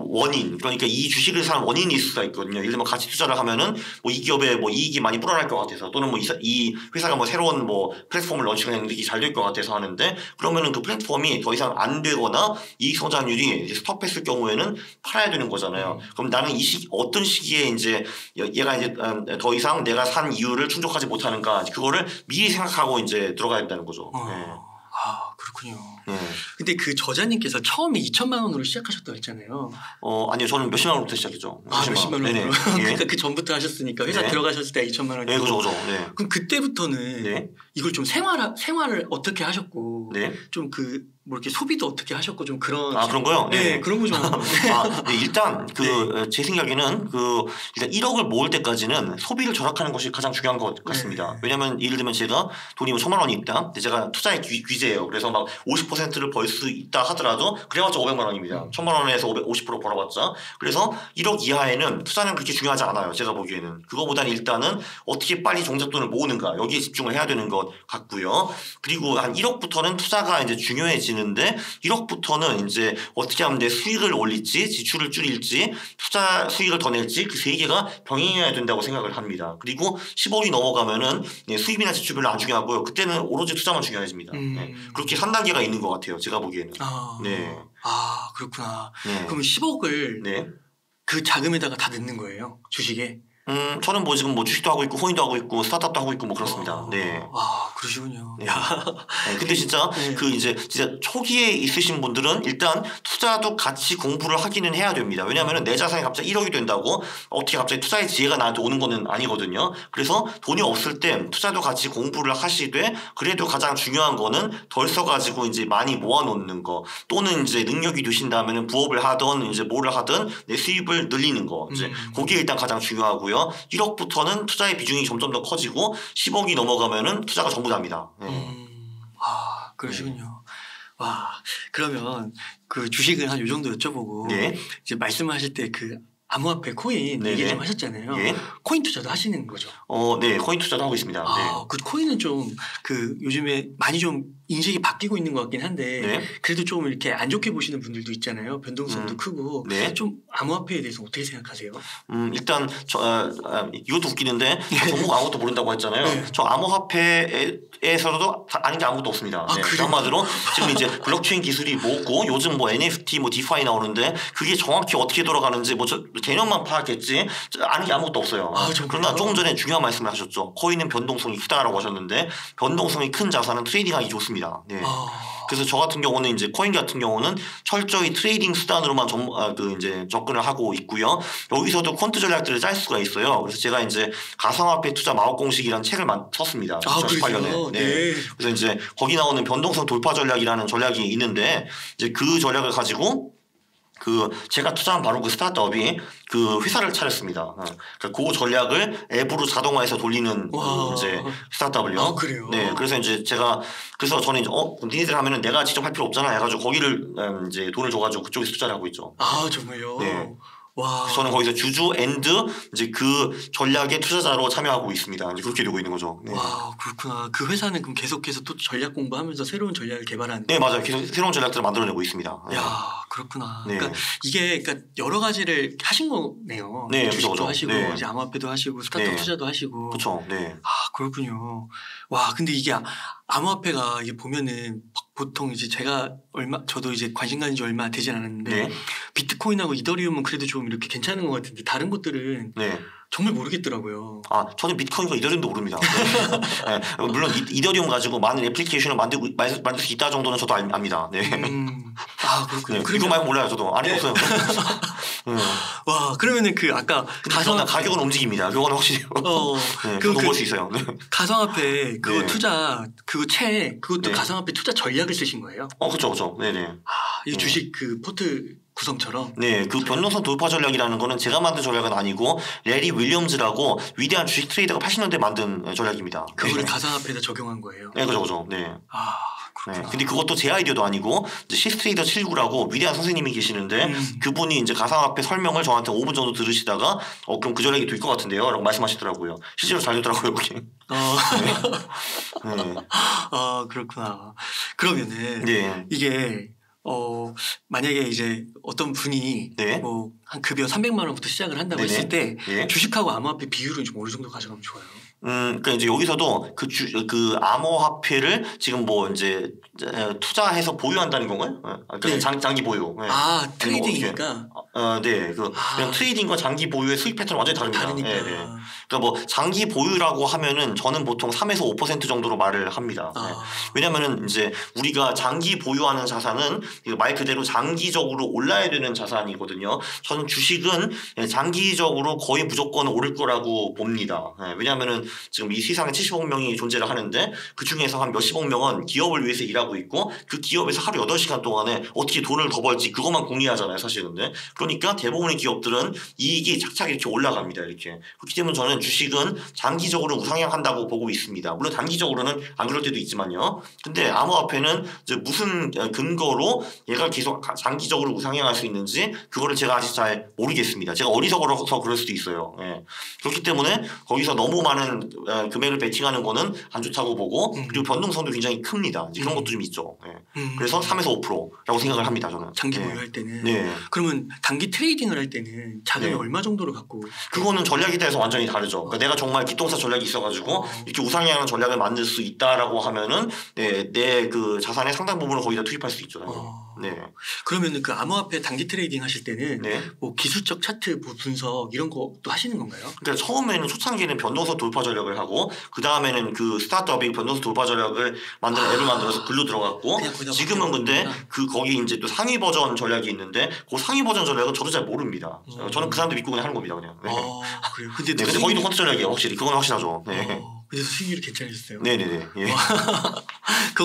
원인 그러니까 이 주식을 사는 원인이 있을 수가 있거든요. 예를 들면 가치 투자를 하면은 뭐 이 기업의 뭐 이익이 많이 불어날 것 같아서 또는 뭐 이 회사가 뭐 새로운 뭐 플랫폼을 런칭했는데 이게 잘 될 것 같아서 하는데 그러면은 그 플랫폼이 더 이상 안 되거나 이익 성장률이 이제 스톱했을 경우에는 팔아야 되는 거잖아요. 그럼 나는 어떤 시기에 이제 얘가 이제 더 이상 내가 산 이유를 충족하지 못하는가 그거를 미리 생각하고 이제 들어가야 된다는 거죠. 네. 그렇군요. 네. 근데 그 저자님께서 처음에 2천만 원으로 시작하셨다고 했잖아요. 아니요. 저는 몇십만 원부터 시작했죠. 몇십만 원으로. 그러니까 그 전부터 하셨으니까 회사 들어가셨을 때 2천만 원이고. 네, 그죠. 네. 그럼 그때부터는 이걸 좀 생활을 어떻게 하셨고 좀 뭐 이렇게 소비도 어떻게 하셨고 좀 그런 그런 거요? 네, 그런 거 좀 일단 제 생각에는 일단 1억을 모을 때까지는 소비를 절약하는 것이 가장 중요한 것 같습니다. 왜냐하면 예를 들면 제가 돈이 1,000만 원이 있다. 제가 투자의 귀재예요. 그래서 막 50%를 벌 수 있다 하더라도 그래봤자 500만 원입니다. 1,000만 원에서 50% 벌어봤자. 그래서 1억 이하에는 투자는 그렇게 중요하지 않아요. 제가 보기에는. 그거보다는 일단은 어떻게 빨리 종잣돈을 모으는가 여기에 집중을 해야 되는 것 같고요. 그리고 한 1억부터는 투자가 이제 중요해지는데 1억부터는 이제 어떻게 하면 내 수익을 올릴지 지출을 줄일지 투자 수익을 더 낼지 그 세 개가 병행해야 된다고 생각을 합니다. 그리고 10억이 넘어가면은 수입이나 지출 별로 안 중요하고요. 그때는 오로지 투자만 중요해집니다. 그렇게 3단계가 있는 것 같아요. 제가 보기에는. 그렇구나. 그럼 10억을 그 자금에다가 다 넣는 거예요? 주식에? 저는 지금 주식도 하고 있고 코인도 하고 있고 스타트업도 하고 있고 그렇습니다. 그러시군요. 근데 진짜 진짜 초기에 있으신 분들은 일단 투자도 같이 공부를 하기는 해야 됩니다. 왜냐하면 내 자산이 갑자기 1억이 된다고 어떻게 갑자기 투자의 지혜가 나한테 오는 거는 아니거든요. 그래서 돈이 없을 때 투자도 같이 공부를 하시되 그래도 가장 중요한 거는 덜 써가지고 이제 많이 모아놓는 거 또는 이제 능력이 되신다면 부업을 하든 이제 뭐를 하든 내 수입을 늘리는 거 이제 그게 일단 가장 중요하고요. 1억부터는 투자의 비중이 점점 더 커지고 10억이 넘어가면은 투자가 전부 답니다. 그러시군요. 그러면 그 주식은 한 요 정도 여쭤보고 이제 말씀하실 때 그 암호화폐 코인 얘기 좀 하셨잖아요. 코인 투자도 하시는 거죠? 네, 코인 투자도 하고 있습니다. 그 코인은 좀 요즘에 많이 좀 인식이 바뀌고 있는 것 같긴 한데 그래도 좀 이렇게 안 좋게 보시는 분들도 있잖아요. 변동성도 크고 좀 암호화폐에 대해서 어떻게 생각하세요? 일단 이것도 웃기는데 종목 아무것도 모른다고 했잖아요. 저 암호화폐에서도 아는 게 아무것도 없습니다. 한마디로 지금 이제 블록체인 기술이 뭐고 요즘 NFT 디파이 나오는데 그게 정확히 어떻게 돌아가는지 개념만 파악했지 아는 게 아무것도 없어요. 그러나 조금 전에 중요한 말씀을 하셨죠. 코인은 변동성이 크다라고 하셨는데 변동성이 큰 자산은 트레이딩하기 좋습니다. 그래서 저 같은 경우는 이제 코인 같은 경우는 철저히 트레이딩 수단으로만 이제 접근을 하고 있고요. 여기서도 퀀트 전략들을 짤 수가 있어요. 그래서 제가 이제 가상화폐 투자 마법 공식이라는 책을 썼습니다. 2018년에. 그래서 이제 거기 나오는 변동성 돌파 전략이라는 전략이 있는데 이제 그 전략을 가지고 제가 투자한 바로 그 스타트업이 그 회사를 차렸습니다. 그 전략을 앱으로 자동화해서 돌리는 이제 스타트업을요. 그래요? 그래서 이제 그래서 저는 이제 니네들 하면은 내가 직접 할 필요 없잖아 해가지고 거기를 이제 돈을 줘가지고 그쪽에서 투자를 하고 있죠. 정말요? 저는 거기서 주주 앤드 이제 그 전략의 투자자로 참여하고 있습니다. 이제 그렇게 되고 있는 거죠. 그렇구나. 그 회사는 그럼 계속해서 또 전략 공부하면서 새로운 전략을 개발하는. 네, 맞아요. 계속 새로운 전략들을 만들어내고 있습니다. 그렇구나. 그러니까 이게 여러 가지를 하신 거네요. 주식도 하시고 이제 암호화폐도 하시고 스타트업 투자도 하시고. 그렇죠. 그렇군요. 근데 이게 암호화폐가 이게 보면은 보통 이제 저도 이제 관심 가진 지 얼마 되진 않았는데 비트코인하고 이더리움은 그래도 좀 이렇게 괜찮은 것 같은데 다른 것들은 정말 모르겠더라고요. 저는 비트코인과 이더리움도 모릅니다. 물론 이더리움 가지고 많은 애플리케이션을 만들 수 있다 정도는 저도 압니다. 그렇군요. 그거 말고 몰라요. 저도 아니 없어요. 그러면은 아까 가격은 움직입니다. 그거는 확실히 그거 볼 수 있어요. 가상화폐 투자 그것도 가상화폐 투자 전략을 쓰신 거예요? 그렇죠. 네네. 이 주식 포트 구성처럼. 그 변동성 돌파 전략이라는 거는 제가 만든 전략은 아니고 레리 윌리엄즈라고 위대한 주식 트레이더가 80년대 만든 전략입니다. 그거를 가상화폐에다 적용한 거예요? 그죠. 그렇구나. 근데 그것도 제 아이디어도 아니고 이제 시스트레이더 79라고 위대한 선생님이 계시는데 그분이 이제 가상화폐 설명을 저한테 5분 정도 들으시다가 그럼 그 전략이 될 것 같은데요? 라고 말씀하시더라고요. 실제로 잘 되더라고요. 그게. 그렇구나. 그러면은 이게 만약에 이제 어떤 분이 한 급여 300만 원부터 시작을 한다고 했을 때 주식하고 암호화폐 비율은 좀 어느 정도 가져가면 좋아요? 그러니까 이제 여기서도 그 암호화폐를 지금 뭐 이제 투자해서 보유한다는 건가요? 그러니까 장기 보유. 네. 트레이딩이니까. 네, 그냥 트레이딩과 장기 보유의 수익 패턴은 완전히 다릅니다. 다르니까. 네, 네. 그러니까 뭐 장기 보유라고 하면은 저는 보통 3에서 5% 정도로 말을 합니다. 네. 왜냐면은 이제 우리가 장기 보유하는 자산은 말 그대로 장기적으로 올라야 되는 자산이거든요. 저는 주식은 장기적으로 거의 무조건 오를 거라고 봅니다. 네. 왜냐면은 지금 이 세상에 70억 명이 존재를 하는데 그 중에서 한 몇십억 명은 기업을 위해서 일하고 있고 그 기업에서 하루 8시간 동안에 어떻게 돈을 더 벌지 그것만 궁리하잖아요, 사실은. 그러니까 대부분의 기업들은 이익이 착착 이렇게 올라갑니다. 이렇게. 그렇기 때문에 저는 주식은 장기적으로 우상향한다고 보고 있습니다. 물론 단기적으로는 안 그럴 때도 있지만요. 근데 암호화폐는 이제 무슨 근거로 얘가 계속 장기적으로 우상향할 수 있는지 그거를 제가 아직 잘 모르겠습니다. 제가 어리석어서 그럴 수도 있어요. 예. 그렇기 때문에 거기서 너무 많은 금액을 베팅하는 거는 안 좋다고 보고 그리고 변동성도 굉장히 큽니다. 그런 것도 좀 있죠. 예. 그래서 3에서 5%라고 생각을 합니다. 저는. 장기 보유할 때는. 네. 그러면 단기 트레이딩을 할 때는 자금이 얼마 정도로 갖고? 그거는 전략에 대해서 완전히 다르죠. 그러니까 내가 정말 기똥차 전략이 있어가지고 이렇게 우상향하는 전략을 만들 수 있다라고 하면은 내 그 자산의 상당 부분을 거기다 투입할 수 있죠. 네. 그러면은 그 암호화폐 단기 트레이딩 하실 때는 뭐 기술적 차트 분석 이런 것도 하시는 건가요? 그러니까 처음에는 초창기에는 변동성 돌파 전략을 하고 그 다음에는 그 스타트업이 변동성 돌파 전략을 만드는 앱을 만들어서 글로 들어갔고 지금은 근데 거기 이제 또 상위 버전 전략이 있는데 그 상위 버전 전략은 저도 잘 모릅니다. 저는 그 사람들 믿고 그냥 하는 겁니다, 그냥. 그래요. 근데 거기도 콘트 전략이에요, 확실히. 그건 확실하죠. 그래서 수익률이 괜찮으셨어요? 네네네. 예.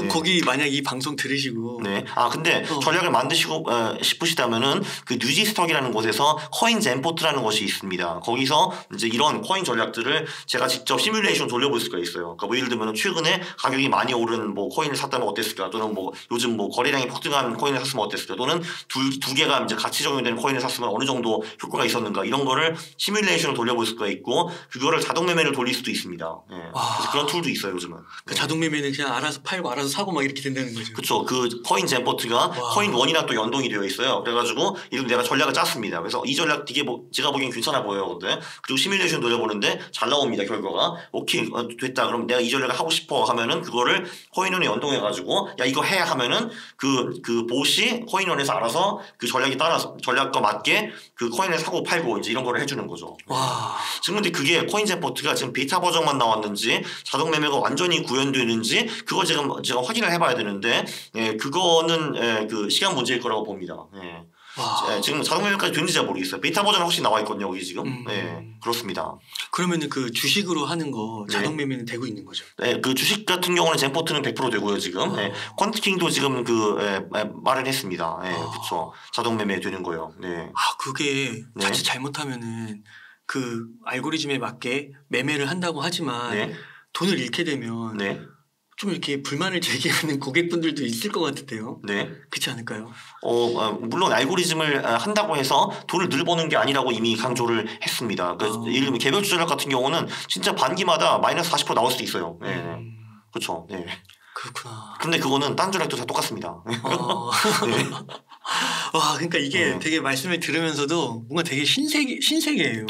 거기 만약 이 방송 들으시고. 네. 근데 전략을 만드시고 싶으시다면은 그 뉴지스톡이라는 곳에서 코인 젠포트라는 것이 있습니다. 거기서 이제 이런 코인 전략들을 제가 직접 시뮬레이션 돌려볼 수가 있어요. 그러니까 뭐 예를 들면 최근에 가격이 많이 오른 뭐 코인을 샀다면 어땠을까? 또는 뭐 요즘 뭐 거래량이 폭등한 코인을 샀으면 어땠을까? 또는 두 개가 이제 같이 적용되는 코인을 샀으면 어느 정도 효과가 있었는가? 이런 거를 시뮬레이션을 돌려볼 수가 있고 그거를 자동 매매를 돌릴 수도 있습니다. 네. 그래서 그런 툴도 있어요, 요즘은. 그 자동 매매는 그냥 알아서 팔고 알아서 사고 막 이렇게 된다는 거죠. 그렇죠. 그 코인 젠포트가 코인 원이랑 또 연동이 되어 있어요. 그래가지고 이런 내가 전략을 짰습니다. 그래서 이 전략 되게 제가 보기엔 괜찮아 보여요. 근데 그리고 시뮬레이션 돌려보는데 잘 나옵니다. 결과가. 오케이 됐다. 그럼 내가 이 전략을 하고 싶어 하면은 그거를 코인원에 연동해가지고 야 이거 해 하면은 그 봇이 코인원에서 알아서 그 전략이 따라서 전략과 맞게 그 코인을 사고 팔고 이제 이런 거를 해주는 거죠. 지금 근데 그게 코인 젠포트가 지금 베타 버전만 나왔는지 자동 매매가 완전히 구현되는지 그걸 제가 확인을 해봐야 되는데 그거는 그 시간 문제일 거라고 봅니다. 지금 자동 매매까지 되는지 잘 모르겠어요. 베타 버전 혹시 나와 있거든요, 여기 지금. 그렇습니다. 그러면은 그 주식으로 하는 거 자동 매매는 되고 있는 거죠? 네, 그 주식 같은 경우는 젠포트는 100% 되고요, 지금. 퀀트킹도 지금 말을 했습니다. 그렇죠. 자동 매매 되는 거요. 네. 그게 자칫 잘못하면은 그 알고리즘에 맞게 매매를 한다고 하지만 돈을 잃게 되면 좀 이렇게 불만을 제기하는 고객분들도 있을 것 같은데요. 네. 그렇지 않을까요? 물론 알고리즘을 한다고 해서 돈을 늘 버는 게 아니라고 이미 강조를 했습니다. 그러니까 예를 들면 개별 투자력 같은 경우는 진짜 반기마다 마이너스 40% 나올 수도 있어요. 그렇죠. 네. 그렇구나. 근데 그거는 딴 전략도 다 똑같습니다. 그러니까 이게 되게 말씀을 들으면서도 뭔가 되게 신세계예요.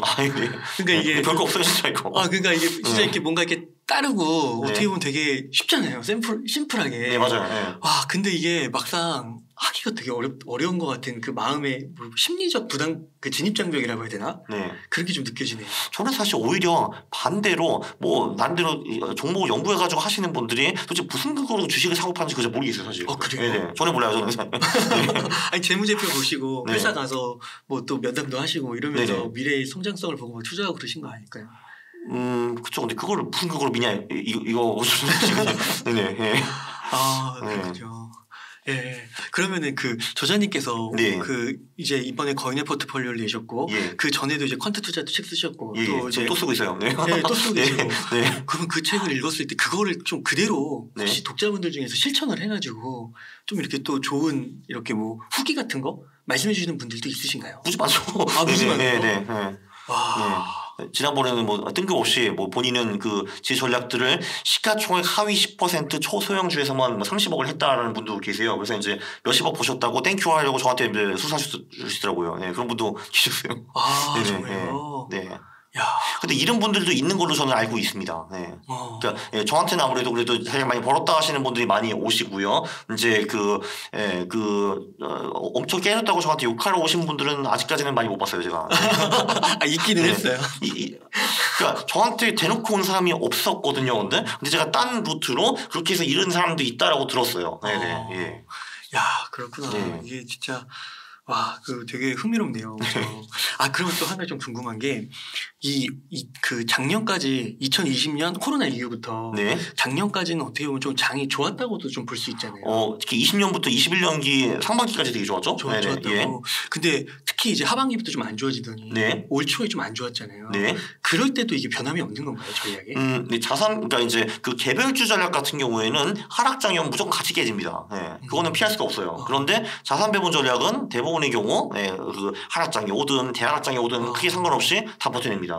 그러니까 이게 별거 없어요, 진짜 이거. 그러니까 이게 진짜 이렇게 뭔가 이렇게 따르고 어떻게 보면 되게 쉽잖아요. 심플하게. 네, 맞아요. 근데 이게 막상 하기가 되게 어려운 것 같은 그 마음의 심리적 부담, 그 진입장벽이라고 해야 되나? 그런 게 좀 느껴지네요. 저는 사실 오히려 반대로 뭐 나름대로 종목을 연구해가지고 하시는 분들이 도대체 무슨 근거로 주식을 사고 파는지 그저 모르겠어요, 사실. 그래요? 네. 전혀 몰라요, 저는. 아니 재무제표 보시고 회사 가서 뭐 또 면담도 하시고 이러면서 미래의 성장성을 보고 막 투자하고 그러신 거 아닐까요? 그쵸. 근데 그거를 무슨 그거로 미냐 이거 네네. 그렇군요. 그러면은 그 저자님께서 그 이제 이번에 거인의 포트폴리오를 내셨고 그 전에도 이제 퀀트 투자도 책 쓰셨고 또 이제 또 쓰고 있어요. 또 쓰고 계시고. 그러면 그 책을 읽었을 때 그거를 좀 그대로 혹시 독자분들 중에서 실천을 해가지고 좀 이렇게 또 좋은 이렇게 뭐 후기 같은 거 말씀해 주시는 분들도 있으신가요? 무지 많죠. 무지 많아요. 네. 지난번에는 뭐 뜬금없이 뭐 본인은 그 제 전략들을 시가총액 하위 10% 초소형주에서만 뭐 30억을 했다라는 분도 계세요. 그래서 이제 몇십억 보셨다고 땡큐 하려고 저한테 이제 수사 주시더라고요. 그런 분도 계셨어요. 정말요? 네. 근데 이런 분들도 있는 걸로 저는 알고 있습니다. 네. 그러니까 예, 저한테는 아무래도 그래도 사실 많이 벌었다 하시는 분들이 많이 오시고요. 이제 엄청 깨졌다고 저한테 욕하러 오신 분들은 아직까지는 많이 못 봤어요, 제가. 있기는 네. 했어요. 그러니까 저한테 대놓고 온 사람이 없었거든요. 근데 제가 딴 루트로 그렇게 해서 이런 사람도 있다라고 들었어요. 네네. 예. 야, 그렇구나. 네. 이게 진짜 와, 되게 흥미롭네요. 그러면 또 하나 좀 궁금한 게 그 작년까지 2020년 코로나 이후부터 작년까지는 어떻게 보면 좀 장이 좋았다고도 좀 볼 수 있잖아요. 특히 20년부터 21년기 상반기까지 되게 좋았죠. 좋았다고. 예. 근데 특히 이제 하반기부터 좀 안 좋아지더니 올 초에 좀 안 좋았잖아요. 그럴 때도 이게 변함이 없는 건가요, 전략에? 그러니까 이제 그 개별주 전략 같은 경우에는 하락장이면 무조건 같이 깨집니다. 그거는 피할 수가 없어요. 그런데 자산 배분 전략은 대부분의 경우 그 하락장이 오든 대하락장이 오든 크게 상관없이 다 버텨냅니다.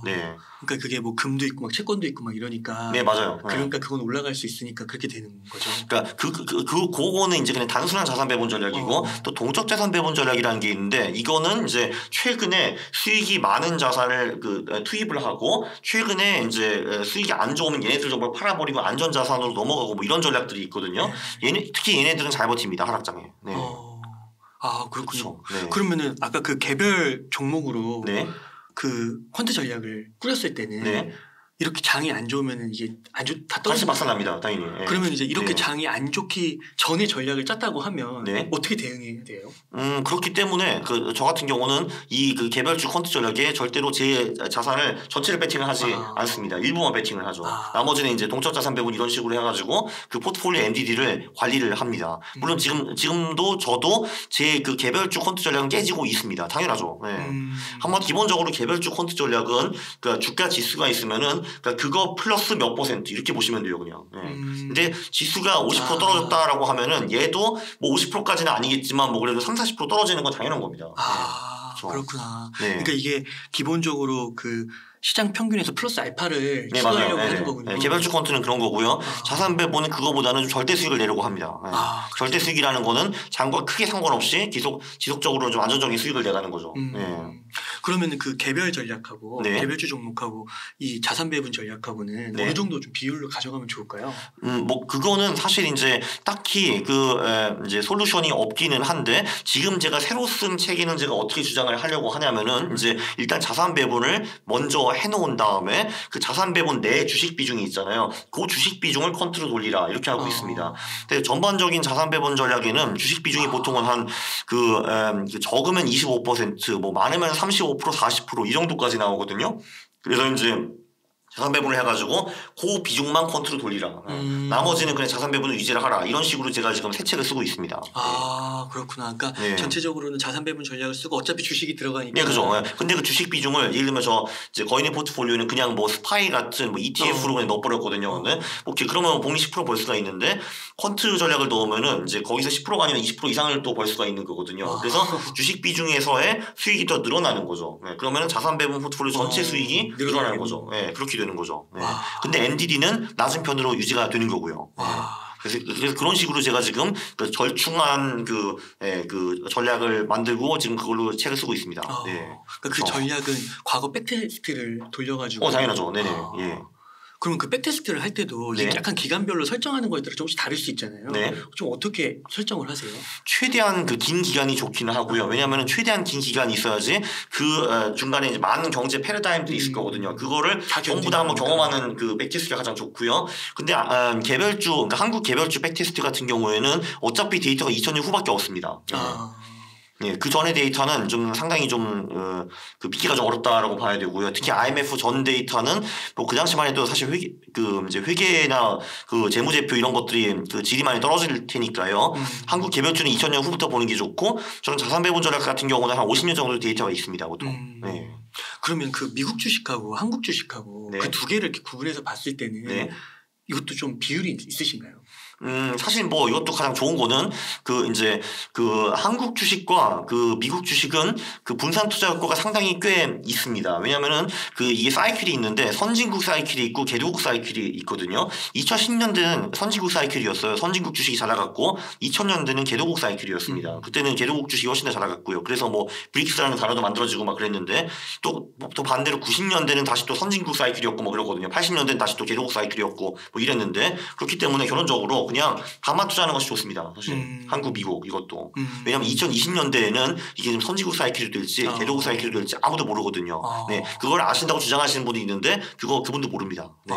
네. 그러니까 그게 뭐 금도 있고 막 채권도 있고 막 이러니까. 네, 맞아요. 그러니까 그건 올라갈 수 있으니까 그렇게 되는 거죠. 그러니까 그거는 이제 그냥 단순한 자산 배분 전략이고 또 동적 자산 배분 전략이라는 게 있는데 이거는 이제 최근에 수익이 많은 자산을 투입을 하고 최근에 이제 수익이 안 좋으면 얘네들 정말 팔아버리고 안전 자산으로 넘어가고 뭐 이런 전략들이 있거든요. 특히 얘네들은 잘 버팁니다, 하락장에. 네. 그렇군요. 그렇죠. 그러면은 아까 그 개별 종목으로 그 펀드 전략을 꾸렸을 때는 이렇게 장이 안 좋으면 이게 다 떨어지면 박살납니다, 당연히. 그러면 이제 이렇게 장이 안 좋기 전에 전략을 짰다고 하면 어떻게 대응해야 돼요? 그렇기 때문에 저 같은 경우는 그 개별주 펀드 전략에 절대로 제 자산을 전체를 배팅을 하지 않습니다. 일부만 배팅을 하죠. 나머지는 이제 동적 자산 배분 이런 식으로 해가지고 그 포트폴리오 NDD를 관리를 합니다. 물론 지금도 저도 제 그 개별주 펀드 전략은 깨지고 있습니다. 당연하죠. 한번 기본적으로 개별주 펀드 전략은 그 주가 지수가 있으면은 그거 플러스 몇 % 이렇게 보시면 돼요, 그냥. 근데 지수가 50% 떨어졌다라고 하면은 얘도 뭐 50%까지는 아니겠지만 뭐 그래도 30-40% 떨어지는 건 당연한 겁니다. 그렇구나. 그러니까 이게 기본적으로 그 시장 평균에서 플러스 알파를 추가하려고 하는 거군요. 개별주 펀드는 그런 거고요. 자산 배분은 그거보다는 좀 절대 수익을 내려고 합니다. 절대 수익이라는 거는 장과 크게 상관없이 지속적으로 좀 안정적인 수익을 내가는 거죠. 그러면 그 개별 전략하고 개별주 종목하고 이 자산 배분 전략하고는 어느 정도 좀 비율로 가져가면 좋을까요? 뭐 그거는 사실 이제 딱히 이제 솔루션이 없기는 한데 지금 제가 새로 쓴 책에는 제가 어떻게 주장을 하려고 하냐면은 이제 일단 자산 배분을 먼저 해놓은 다음에 그 자산 배분 내 주식 비중이 있잖아요. 그 주식 비중을 컨트로 돌리라 이렇게 하고 있습니다. 근데 전반적인 자산 배분 전략에는 주식 비중이 보통은 한 적으면 25% 뭐 많으면 35% 40% 이 정도까지 나오거든요. 그래서 이제 자산 배분을 해가지고 그 비중만 컨트롤 돌리라. 나머지는 그냥 자산 배분을 유지를 하라. 이런 식으로 제가 지금 새 책을 쓰고 있습니다. 그렇구나. 그러니까 전체적으로는 자산 배분 전략을 쓰고 어차피 주식이 들어가니까. 네, 그죠. 근데 그 주식 비중을 예를 들면 이제 거인의 포트폴리오는 그냥 뭐 스파이 같은 뭐 ETF로 그냥 넣어버렸거든요. 근데 그러면 복리 10% 벌 수가 있는데 펀트 전략을 넣으면은 이제 거기서 10%가 아니라 20% 이상을 또 벌 수가 있는 거거든요. 그래서 주식 비중에서의 수익이 더 늘어나는 거죠. 그러면은 자산 배분 포트폴리오 전체 수익이 늘어나는 거죠. 그렇게 되는 거죠. 근데 NDD는 낮은 편으로 유지가 되는 거고요. 그래서 그런 식으로 제가 지금 그 절충한 그 전략을 만들고 지금 그걸로 책을 쓰고 있습니다. 그러니까 그 전략은 과거 백테스트를 돌려가지고. 당연하죠. 네네. 그럼 그 백테스트를 할 때도 약간 기간별로 설정하는 거에 따라 조금씩 다를 수 있잖아요. 좀 어떻게 설정을 하세요? 최대한 긴 기간이 좋기는 하고요. 왜냐하면 최대한 긴 기간이 있어야지 그 중간에 이제 많은 경제 패러다임들이 있을 거거든요. 그거를 전부 다 한번 경험하는 그 백테스트가 가장 좋고요. 근데 그러니까 한국 개별주 백테스트 같은 경우에는 어차피 데이터가 2000년 후밖에 없습니다. 그 전의 데이터는 좀 상당히 그 믿기가 좀 어렵다라고 봐야 되고요. 특히 IMF 전 데이터는 뭐 그 당시만 해도 사실 이제 회계나 그 재무제표 이런 것들이 그 질이 많이 떨어질 테니까요. 한국 개별주는 2000년 후부터 보는 게 좋고 저는 자산 배분 전략 같은 경우는 한 50년 정도 데이터가 있습니다, 보통. 그러면 그 미국 주식하고 한국 주식하고 그 두 개를 이렇게 구분해서 봤을 때는 이것도 좀 비율이 있으신가요? 사실 뭐 이것도 가장 좋은 거는 그 이제 그 한국 주식과 그 미국 주식은 그 분산 투자 효과가 상당히 꽤 있습니다. 왜냐면은 그 이게 사이클이 있는데 선진국 사이클이 있고 개도국 사이클이 있거든요. 2010년대는 선진국 사이클이었어요. 선진국 주식이 잘 나갔고 2000년대는 개도국 사이클이었습니다. 그때는 개도국 주식이 훨씬 더 잘 나갔고요. 그래서 뭐 브릭스라는 단어도 만들어지고 막 그랬는데 또 반대로 90년대는 다시 또 선진국 사이클이었고 뭐 그러거든요. 80년대는 다시 또 개도국 사이클이었고 뭐 이랬는데 그렇기 때문에 결론적으로 그냥 반만 투자하는 것이 좋습니다. 사실 한국, 미국 이것도. 왜냐하면 2020년대에는 이게 지금 선진국 사이클이 될지 개도국 사이클이 될지 아무도 모르거든요. 네, 그걸 아신다고 주장하시는 분이 있는데 그분도 모릅니다. 네.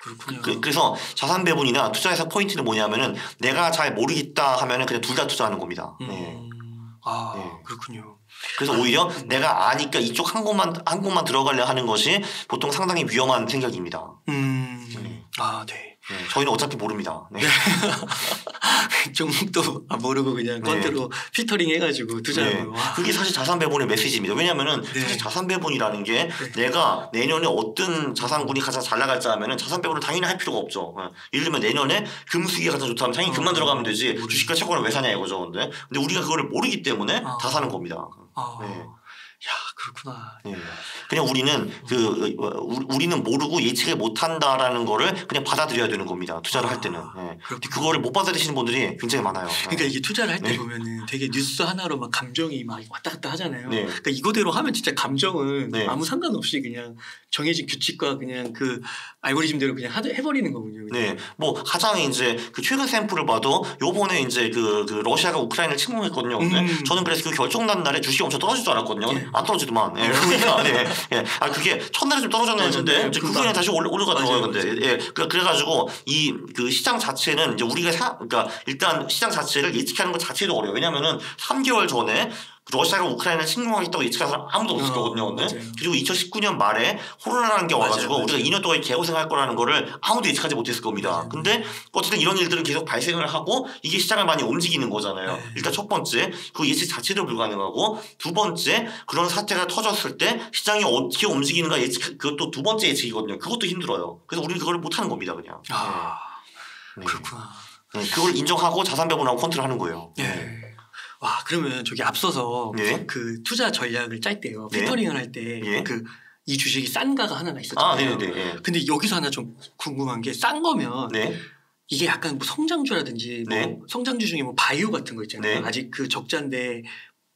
그렇군요. 그래서 자산 배분이나 투자에서 포인트는 뭐냐면은 내가 잘 모르겠다 하면은 그냥 둘 다 투자하는 겁니다. 네. 네. 그렇군요. 그래서 오히려 내가 아니까 이쪽 한 곳만 들어가려 하는 것이 보통 상당히 위험한 생각입니다. 네. 저희는 어차피 모릅니다. 네. 종목도 모르고 그냥 펀드로 필터링 해가지고 투자하고. 그게 사실 자산 배분의 메시지입니다. 왜냐하면은 사실 자산 배분이라는 게 내가 내년에 어떤 자산군이 가장 잘 나갈지 하면은 자산 배분을 당연히 할 필요가 없죠. 예를 들면 내년에 금 수익이 가장 좋다면 당연히 금만 들어가면 되지 주식과 채권을 왜 사냐 이거죠. 근데 우리가 그거를 모르기 때문에 다 사는 겁니다. 야, 그렇구나. 그냥 우리는 모르고 예측을 못한다라는 거를 그냥 받아들여야 되는 겁니다. 투자를 할 때는. 그거를 못 받아들이시는 분들이 굉장히 많아요. 그러니까 이게 투자를 할 때 보면은 되게 뉴스 하나로 막 감정이 막 왔다 갔다 하잖아요. 그러니까 이거대로 하면 진짜 감정은 아무 상관없이 그냥 정해진 규칙과 그냥 그 알고리즘대로 그냥 해버리는 거군요. 네, 뭐 가장 이제 그 최근 샘플을 봐도 요번에 이제 그 러시아가 우크라이나를 침공했거든요. 저는 그래서 그 결정 난 날에 주식이 엄청 떨어질 줄 알았거든요. 안 떨어지더만. 그게 첫날에 좀 떨어졌는데 그 후에 다시 올라가더라고요. 근데 그래가지고 이 그 시장 자체는 이제 우리가 그러니까 일단 시장 자체를 예측하는 것 자체도 어려워요. 왜냐면은 3개월 전에 러시아가 우크라이나를 침공하겠다고 예측한 사람 아무도 없을 거거든요. 그리고 2019년 말에 코로나라는 게 와가지고 우리가 2년 동안 개고생할 거라는 거를 아무도 예측하지 못했을 겁니다. 근데 어쨌든 이런 일들은 계속 발생을 하고 이게 시장을 많이 움직이는 거잖아요. 일단 첫 번째 그 예측 자체도 불가능하고 두 번째 그런 사태가 터졌을 때 시장이 어떻게 움직이는가 예측 그것도 두 번째 예측이거든요. 그것도 힘들어요. 그래서 우리는 그걸 못하는 겁니다. 그냥. 그렇구나. 그걸 인정하고 자산 배분하고 컨트롤 하는 거예요. 와, 그러면 저기 앞서서 그 투자 전략을 짤 때요. 필터링을 할 때 그 이 주식이 싼가가 하나가 있었잖아요. 근데 여기서 하나 좀 궁금한 게 싼 거면 이게 약간 뭐 성장주라든지 뭐 성장주 중에 뭐 바이오 같은 거 있잖아요. 아직 그 적자인데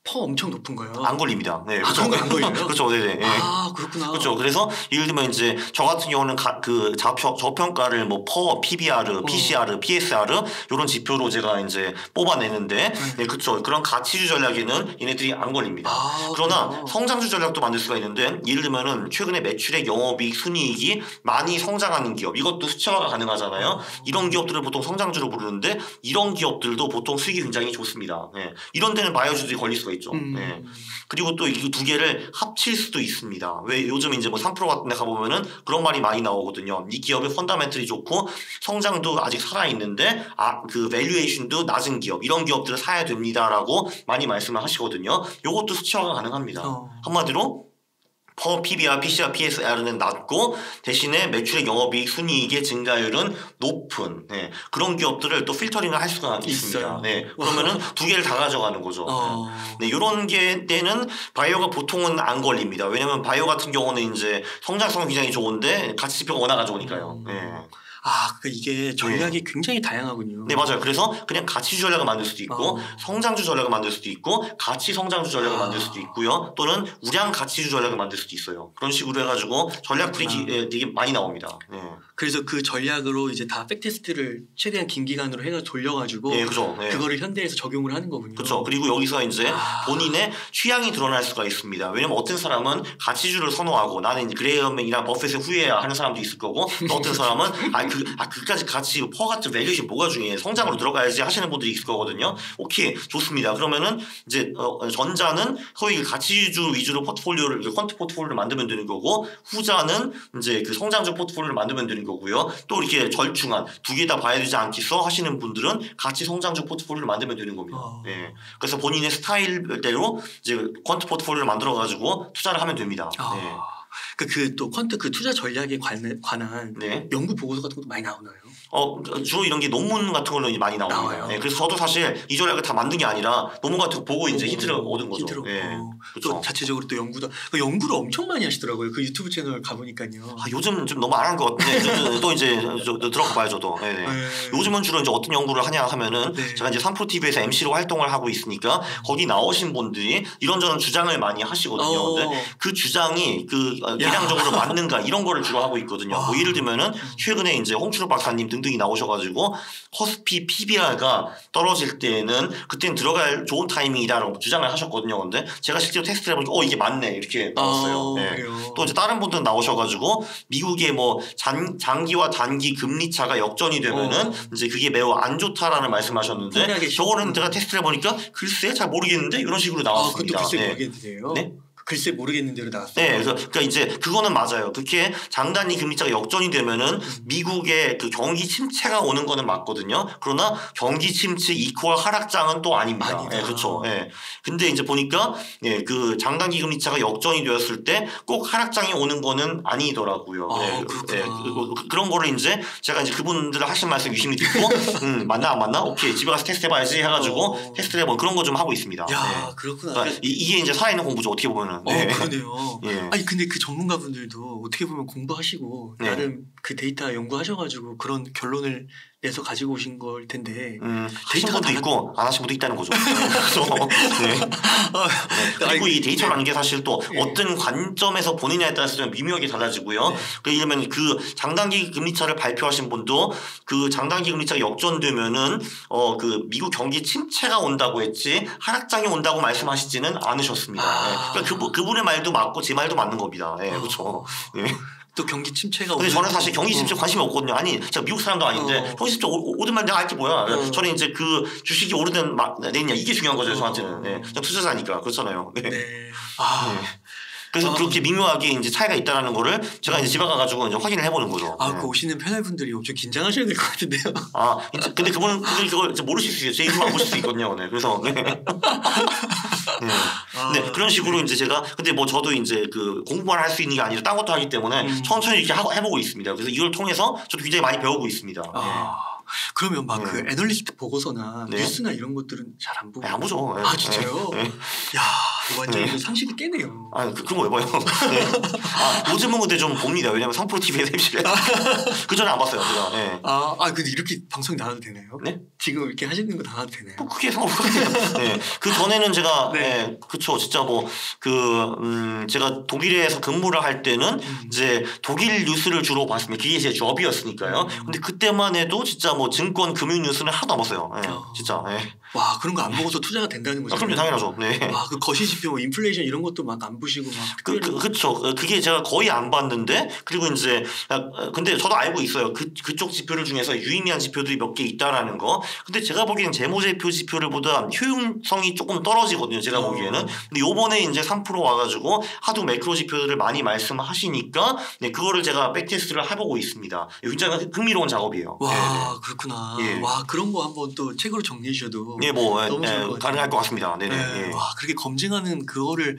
퍼 엄청 높은 거예요. 안 걸립니다. 그런 거 안 걸려요? 그렇죠. 그렇구나. 그렇죠. 그래서 예를 들면 이제 저 같은 경우는 그 저평가를 뭐 퍼, PBR, PCR, PSR 이런 지표로 제가 이제 뽑아내는데, 그렇죠. 그런 가치주 전략에는 얘네들이 안 걸립니다. 그러나 성장주 전략도 만들 수가 있는데, 예를 들면은 최근에 매출액, 영업이익, 순이익이 많이 성장하는 기업, 이것도 수치화가 가능하잖아요. 이런 기업들을 보통 성장주로 부르는데, 이런 기업들도 보통 수익이 굉장히 좋습니다. 이런 데는 바이오주들이 걸릴 수가 있죠. 그리고 또 이 두 개를 합칠 수도 있습니다. 왜 요즘 이제 뭐 3프로 같은 데 가보면은 그런 말이 많이 나오거든요. 이 기업의 펀더멘털이 좋고 성장도 아직 살아있는데 그 밸류에이션도 낮은 기업, 이런 기업들을 사야 됩니다라고 많이 말씀을 하시거든요. 요것도 수치화가 가능합니다. 한마디로 퍼, PBR, PCR, PSR은 낮고 대신에 매출액, 영업이익, 순이익의 증가율은 높은 그런 기업들을 또 필터링을 할 수가 있습니다. 그러면은 두 개를 다 가져가는 거죠. 이런 때는 바이오가 보통은 안 걸립니다. 왜냐하면 바이오 같은 경우는 이제 성장성은 굉장히 좋은데 가치 지표가 워낙 가져오니까요. 그러니까 이게 전략이 굉장히 다양하군요. 네, 맞아요. 그래서 그냥 가치주 전략을 만들 수도 있고 성장주 전략을 만들 수도 있고 가치 성장주 전략을 만들 수도 있고요. 또는 우량 가치주 전략을 만들 수도 있어요. 그런 식으로 해가지고 전략들이 되게 많이 나옵니다. 그래서 그 전략으로 이제 다 백테스트를 최대한 긴 기간으로 해서 돌려가지고 그거를 현대에서 적용을 하는 거군요. 그렇죠. 그리고 여기서 이제 본인의 취향이 드러날 수가 있습니다. 왜냐면 어떤 사람은 가치주를 선호하고 나는 그레이엄이나 버핏의 후예야 하는 사람도 있을 거고 또 어떤 사람은 그까지 같이 퍼 같은 밸류시 뭐가 중요해 성장으로 들어가야지 하시는 분들이 있을 거거든요. 오케이, 좋습니다. 그러면은 이제 전자는 소위 가치주 위주로 포트폴리오를 퀀트 포트폴리오를 만들면 되는 거고 후자는 이제 그 성장주 포트폴리오를 만들면 되는 거고요. 또 이렇게 절충한 두 개 다 봐야 되지 않겠어 하시는 분들은 가치 성장주 포트폴리오를 만들면 되는 겁니다. 그래서 본인의 스타일대로 이제 퀀트 포트폴리오를 만들어 가지고 투자를 하면 됩니다. 그 또 퀀트 그 투자 전략에 관한 네. 연구 보고서 같은 것도 많이 나오나요? 주로 이런 게 논문 같은 걸로 많이 나옵니다. 네, 그래서 저도 사실 이 전략을 다 만든 게 아니라 논문 같은 거 보고 이제 힌트를 얻은 거죠. 네. 또 자체적으로 또 연구를 엄청 많이 하시더라고요. 그 유튜브 채널 가보니까요. 요즘 좀 너무 안 한 것 같은데 또 이제 들어가 봐요 저도. 네. 요즘은 주로 이제 어떤 연구를 하냐 하면은 제가 이제 3프로 TV에서 MC로 활동을 하고 있으니까 거기 나오신 분들이 이런저런 주장을 많이 하시거든요. 근데 그 주장이 그 계량적으로 맞는가 이런 거를 주로 하고 있거든요. 뭐 예를 들면은 최근에 이제 홍춘욱 박사님 등등이 나오셔가지고 허스피 PBR가 떨어질 때는 그때는 들어갈 좋은 타이밍이다라고 주장을 하셨거든요. 근데 제가 실제로 테스트를 해보니까 이게 맞네 이렇게 나왔어요. 네. 또 이제 다른 분들 나오셔가지고 미국의 뭐 장기와 단기 금리 차가 역전이 되면은 이제 그게 매우 안 좋다라는 말씀하셨는데 저거는 제가 테스트를 해보니까 글쎄 잘 모르겠는데 이런 식으로 나왔습니다. 그것도 글쎄 모르겠는데요. 네? 글쎄 모르겠는데로 나왔어요. 네, 그러니까 이제 그거는 맞아요. 그렇게 장단기 금리차가 역전이 되면은 미국의 그 경기 침체가 오는 거는 맞거든요. 그러나 경기 침체 이퀄 하락장은 또 아닙니다. 네, 그렇죠. 네. 근데 이제 보니까 그 장단기 금리차가 역전이 되었을 때 꼭 하락장이 오는 거는 아니더라고요. 그런 거를 이제 제가 이제 그분들 하신 말씀 유심히 듣고 맞나 안 맞나? 오케이 집에 가서 테스트 해봐야지 해가지고 테스트를 해본 그런 거 좀 하고 있습니다. 야, 그렇구나. 그러니까 이게 이제 살아있는 공부죠. 어떻게 보면은. 그러네요. 아니 근데 그 전문가분들도 어떻게 보면 공부하시고 나름 그 데이터 연구하셔가지고 그런 결론을 내서 가지고 오신 걸 텐데 하신 분도 있고 안 하신 분도 있다는 거죠. 그리고 이 데이터라는 게 사실 또 어떤 관점에서 보느냐에 따라서 좀 미묘하게 달라지고요. 예를 들면 그 장단기 금리차를 발표하신 분도 그 장단기 금리차가 역전되면은 그 미국 경기 침체가 온다고 했지 하락장이 온다고 말씀하시지는 않으셨습니다. 그러니까 그분의 말도 맞고 제 말도 맞는 겁니다. 그렇죠. 또 경기 침체가 근데 저는 사실 경기 침체 관심이 없거든요. 아니 제가 미국 사람도 아닌데 경기 침체 오르면 내가 알 게 뭐야. 저는 이제 그 주식이 오르든 내리냐 이게 중요한 거죠. 저한테는. 그냥 투자자니까 그렇잖아요. 그래서 그렇게 미묘하게 이제 차이가 있다라는 거를 제가 이제 집에 가가지고 이제 확인을 해보는 거죠. 그 오시는 패널분들이 엄청 긴장하셔야 될 것 같은데요. 근데 그분은 그걸 이제 모르실 수 있어요. 제 이름 안 보실 수 있거든요. 그래서 그런 식으로 이제 제가 근데 뭐 저도 이제 그 공부만 할 수 있는 게 아니라 딴 것도 하기 때문에 천천히 이렇게 해보고 있습니다. 그래서 이걸 통해서 저도 굉장히 많이 배우고 있습니다. 그러면 막 그 애널리스트 보고서나 뉴스나 이런 것들은 잘 안 보고. 안 보죠. 진짜요? 야, 완전히 상식이 깨네요. 그런 거 왜 봐요? 요즘은 근데 좀 봅니다. 왜냐면 3프로 TV에서 MC를 그 전에 안 봤어요. 제가. 근데 이렇게 방송 나와도 되나요? 네? 지금 이렇게 하시는 거 나와도 되나요? 크게 상관없어요. 그 전에는 제가 그쵸 진짜 뭐 제가 독일에서 근무를 할 때는 이제 독일 뉴스를 주로 봤습니다. 그게 제 접이었으니까요. 근데 그때만 해도 진짜 뭐 증권 금융 뉴스는 하나도 안 봤어요. 진짜. 와 그런 거 안 보고서 투자가 된다는 거죠. 그럼요 당연하죠. 그 거시지표 뭐 인플레이션 이런 것도 막 안 보시고 막. 그쵸. 그게 제가 거의 안 봤는데 그리고 이제 근데 저도 알고 있어요. 그쪽 지표들 중에서 유의미한 지표들이 몇 개 있다라는 거. 근데 제가 보기에는 재무제표 지표들보다 효용성이 조금 떨어지거든요. 제가 보기에는. 근데 요번에 이제 3% 와가지고 하도 매크로 지표들을 많이 말씀하시니까 그거를 제가 백테스트를 해보고 있습니다. 굉장히 흥미로운 작업이에요. 와 그렇구나. 와 그런 거 한번 또 책으로 정리해 주셔도 가능할 것 같습니다. 와 그렇게 검증하는 그거를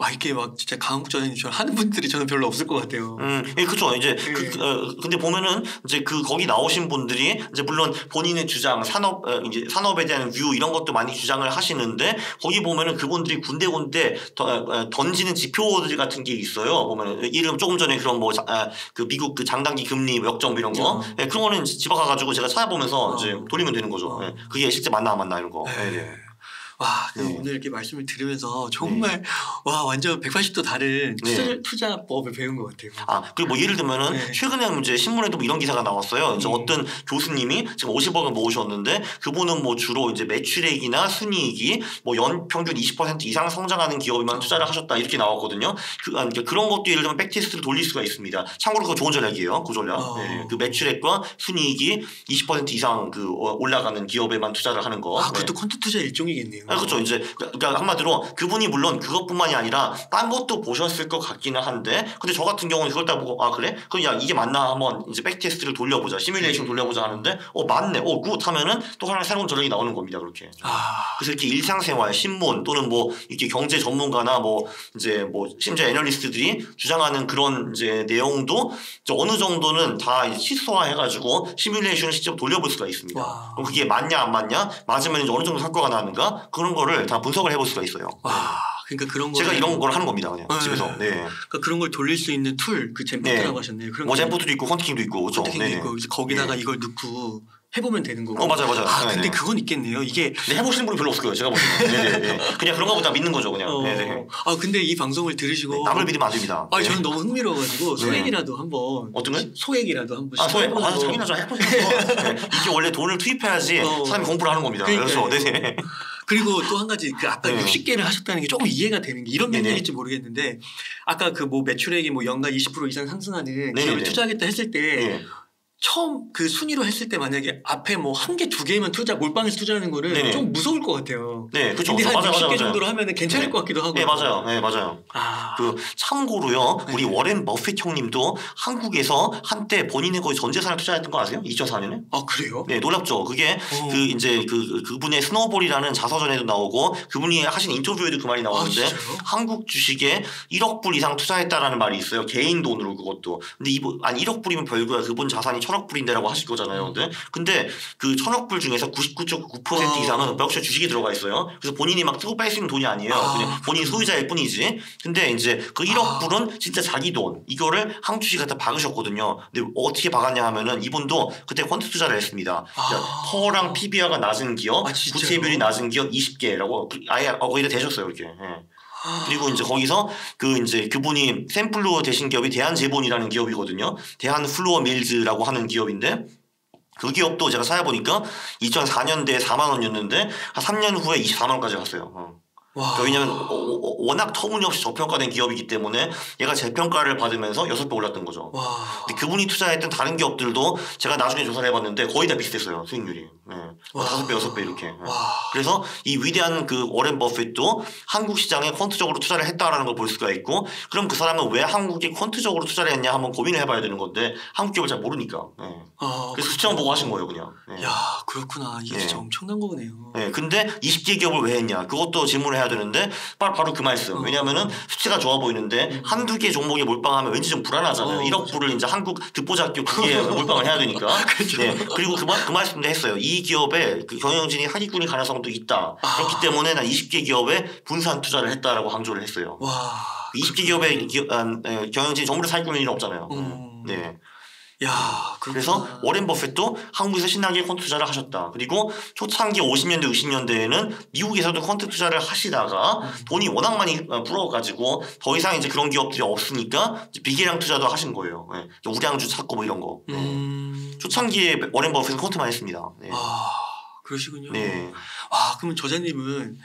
이렇게 막 진짜 강국전님처럼 하는 분들이 저는 별로 없을 것 같아요. 그렇죠. 이제 근데 보면은 이제 거기 나오신 분들이 이제 물론 본인의 주장, 이제 산업에 대한 뷰 이런 것도 많이 주장을 하시는데 거기 보면은 그분들이 군데군데 던지는 지표들 같은 게 있어요. 보면은 이름 조금 전에 그런 뭐 그 미국 그 장단기 금리 역정 이런 거 그런 거는 집에 가가지고 제가 찾아보면서 이제 돌리면 되는 거죠. 그게 실제 맞나 안 맞나 이런 거. 와, 오늘 이렇게 말씀을 들으면서 정말 와 완전 180도 다른 투자법을 배운 것 같아요. 그리고 뭐 예를 들면은 최근에 이제 신문에도 뭐 이런 기사가 나왔어요. 이제 어떤 교수님이 지금 50억을 모으셨는데 그분은 뭐 주로 이제 매출액이나 순이익이 뭐 연 평균 20% 이상 성장하는 기업에만 투자를 하셨다 이렇게 나왔거든요. 그런 것도 예를 들면 백테스트를 돌릴 수가 있습니다. 참고로 그거 좋은 전략이에요. 그 전략. 그 매출액과 순이익이 20% 이상 그 올라가는 기업에만 투자를 하는 거. 그것도 퀀트 투자 일종이겠네요. 그렇죠. 이제 그러니까 한마디로 그분이 물론 그것뿐만이 아니라 딴 것도 보셨을 것 같기는 한데, 근데 저 같은 경우는 그걸 딱 보고 아 그래? 그럼 야 이게 맞나 한번 이제 백테스트를 돌려보자, 시뮬레이션 돌려보자 하는데 맞네, 굿 하면은 또 하나 새로운 전략이 나오는 겁니다. 그렇게. 그래서 이렇게 일상생활, 신문 또는 뭐 이렇게 경제 전문가나 뭐 이제 뭐 심지어 애널리스트들이 주장하는 그런 이제 내용도 이제 어느 정도는 다 이제 시소화해가지고 시뮬레이션을 직접 돌려볼 수가 있습니다. 그럼 그게 맞냐 안 맞냐, 맞으면 이제 어느 정도 성과가 나는가 그런 거를 다 분석을 해볼 수가 있어요. 그러니까 그런 거 제가 이런 걸 하는 겁니다, 그냥 집에서. 네. 그러니까 그런 걸 돌릴 수 있는 툴, 그 젠포트라고 하셨네요. 그런 뭐 젠포트도 있고 퀀티킹도 있고, 그렇죠. 퀀티킹도 있고 거기다가 이걸 넣고 해보면 되는 거고. 맞아요. 근데 그건 있겠네요. 이게 해보시는 분이 별로 없을 거예요. 제가 보기에는. 그냥 그런가 보다 믿는 거죠, 그냥. 근데 이 방송을 들으시고 남을 믿으면 안 됩니다. 저는 너무 흥미로워가지고 소액이라도 한번. 어떤 거? 소액이라도 한번. 소액. 자기나 해보세요. 이게 원래 돈을 투입해야지 사람이 공부를 하는 겁니다. 그래서 그리고 또 한 가지 그 아까 60개를 하셨다는 게 조금 이해가 되는 게 이런 면역일지 모르겠는데, 아까 그 뭐 매출액이 뭐 연간 20% 이상 상승하는 기업에 투자하겠다 했을 때 처음 그 순위로 했을 때 만약에 앞에 뭐 한 개, 두 개만 몰빵해서 투자하는 거는 좀 무서울 것 같아요. 네, 그렇죠. 근데 한 60개 정도로 하면은 괜찮을 것 같기도 하고. 네, 맞아요. 그 참고로요, 우리 워렌 버핏 형님도 한국에서 한때 본인의 거의 전 재산을 투자했던 거 아세요? 2004년에? 아, 그래요? 네, 놀랍죠. 그게 그 이제 그분의 스노볼이라는 자서전에도 나오고 그분이 하신 인터뷰에도 그 말이 나오는데, 한국 주식에 1억 불 이상 투자했다라는 말이 있어요. 개인 돈으로 그것도. 근데 1억 불이면 별거야. 그분 자산이 1,000억 불인데라고 하실 거잖아요. 근데 그 1,000억 불 중에서 99.9% 이상은 벽시 주식에 들어가 있어요. 그래서 본인이 막 쓰고 뺄 수 있는 돈이 아니에요. 그냥 본인 소유자일 뿐이지. 근데 이제 그 1억 불은 진짜 자기 돈. 이거를 한국 주식 갖다 박으셨거든요. 근데 어떻게 박았냐 하면은 이분도 그때 퀀트 투자를 했습니다. 퍼랑 PBR가 낮은 기업, 부채비율이 낮은 기업 20개라고 아예 거기다 대셨어요. 이렇게. 그리고 이제 거기서 이제 그분이 샘플로 되신 기업이 대한제본이라는 기업이거든요. 대한플로어밀즈라고 하는 기업인데, 그 기업도 제가 찾아보니까 2004년대에 4만 원이었는데 한 3년 후에 24만 원까지 갔어요. 그러니까 왜냐하면 워낙 터무니없이 저평가된 기업이기 때문에 얘가 재평가를 받으면서 6배 올랐던 거죠. 근데 그분이 투자했던 다른 기업들도 제가 나중에 조사를 해봤는데 거의 다 비슷했어요, 수익률이. 5배, 6배 이렇게. 그래서 이 위대한 그 워렌 버핏도 한국 시장에 퀀트적으로 투자를 했다라는 걸 볼 수가 있고, 그럼 그 사람은 왜 한국에 퀀트적으로 투자를 했냐 한번 고민을 해봐야 되는 건데 한국 기업을 잘 모르니까. 그래서 수치만 보고 하신 거예요, 그냥. 야, 그렇구나. 이게 진짜 엄청난 거네요. 근데 20개 기업을 왜 했냐? 그것도 질문을 해야 되는데 바로 그 말씀. 왜냐하면은 수치가 좋아 보이는데 한두 개 종목에 몰빵하면 왠지 좀 불안하잖아요. 1억 불을 이제 한국 듣보잡기업 2개에 몰빵을 해야 되니까. 그리고 그 말씀도 했어요. 이 기업에 그 경영진이 사기꾼일 가능성도 있다. 그렇기 때문에 난 20개 기업에 분산 투자를 했다라고 강조를 했어요. 20개 기업의 경영진이 전부 다 사기꾼일 일은 없잖아요. 그래서 워렌 버핏도 한국에서 신나게 퀀트 투자를 하셨다. 그리고 초창기 50년대 60년대에는 미국에서도 퀀트 투자를 하시다가 돈이 워낙 많이 불어가지고 더 이상 이제 그런 기업들이 없으니까 비계량 투자도 하신 거예요. 우량주 찾고 뭐 이런 거. 초창기에 워렌 버핏은 퀀트만 했습니다. 그러시군요. 그러면 저자님은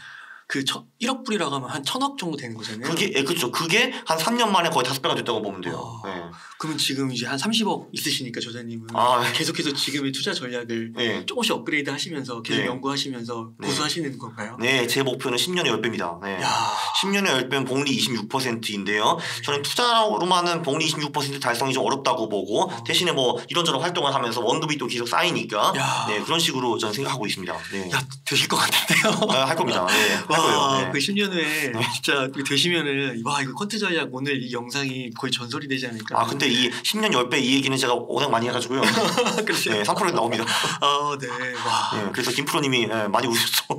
그 1억 불이라고 하면 한 1,000억 정도 되는 거잖아요. 그렇죠. 그게 한 3년 만에 거의 5배가 됐다고 보면 돼요. 그러면 지금 이제 한 30억 있으시니까 저자님은 계속해서 지금의 투자 전략을 조금씩 업그레이드 하시면서 계속 연구하시면서 고수하시는 건가요? 네, 제 목표는 10년에 10배입니다. 10년에 10배면 복리 26%인데요. 저는 투자로만은 복리 26% 달성이 좀 어렵다고 보고 대신에 뭐 이런저런 활동을 하면서 원금이 또 계속 쌓이니까 그런 식으로 저는 생각하고 있습니다. 되실 것 같은데요? 할 겁니다. 그 10년 후에 진짜 되시면은 이거 퀀트 전략 오늘 이 영상이 거의 전설이 되지 않을까. 근데 이 10년 10배 이 얘기는 제가 워낙 많이 해가지고요. 그렇죠. 3%에 나옵니다. 그래서 김프로님이 많이 웃으셨죠.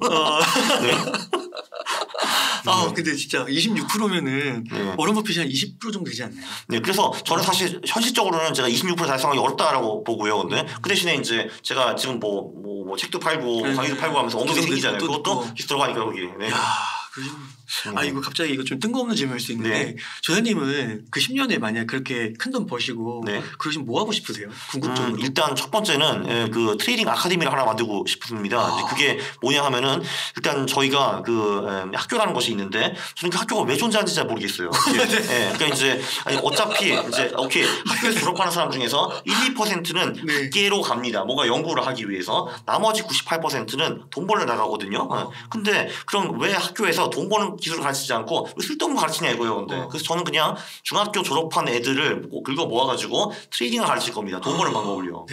근데 진짜 26%면은 워런 버핏이 한 20% 정도 되지 않나요? 그래서 저는 사실 현실적으로는 제가 26% 달성하기 어렵다라고 보고요. 근데 그 대신에 이제 제가 지금 뭐 책도 팔고 강의도 팔고 하면서 언급이 생기잖아요. 그것도 들어가니까 거기. 이거 갑자기 이거 좀 뜬금없는 질문일 수 있는데 네. 조사님은 그 10년에 만약 그렇게 큰 돈 버시고 네. 그러시면 뭐 하고 싶으세요? 궁극적으로. 일단 첫 번째는 그 트레이딩 아카데미를 하나 만들고 싶습니다. 그게 뭐냐 하면은 일단 저희가 그 학교라는 것이 있는데 저는 그 학교가 왜 존재하는지 잘 모르겠어요. 네. 그러니까 이제 어차피 이제 오케이 학교에서 졸업하는 사람 중에서 1, 2%는 학계로 갑니다. 뭔가 연구를 하기 위해서 나머지 98%는 돈 벌러 나가거든요. 근데 그럼 왜 학교에서 돈 버는 기술을 가르치지 않고 쓸데없는 거 가르치냐 이거예요. 근데 그래서 저는 그냥 중학교 졸업한 애들을 긁어 모아가지고 트레이딩을 가르칠 겁니다. 돈 버는 방법을요.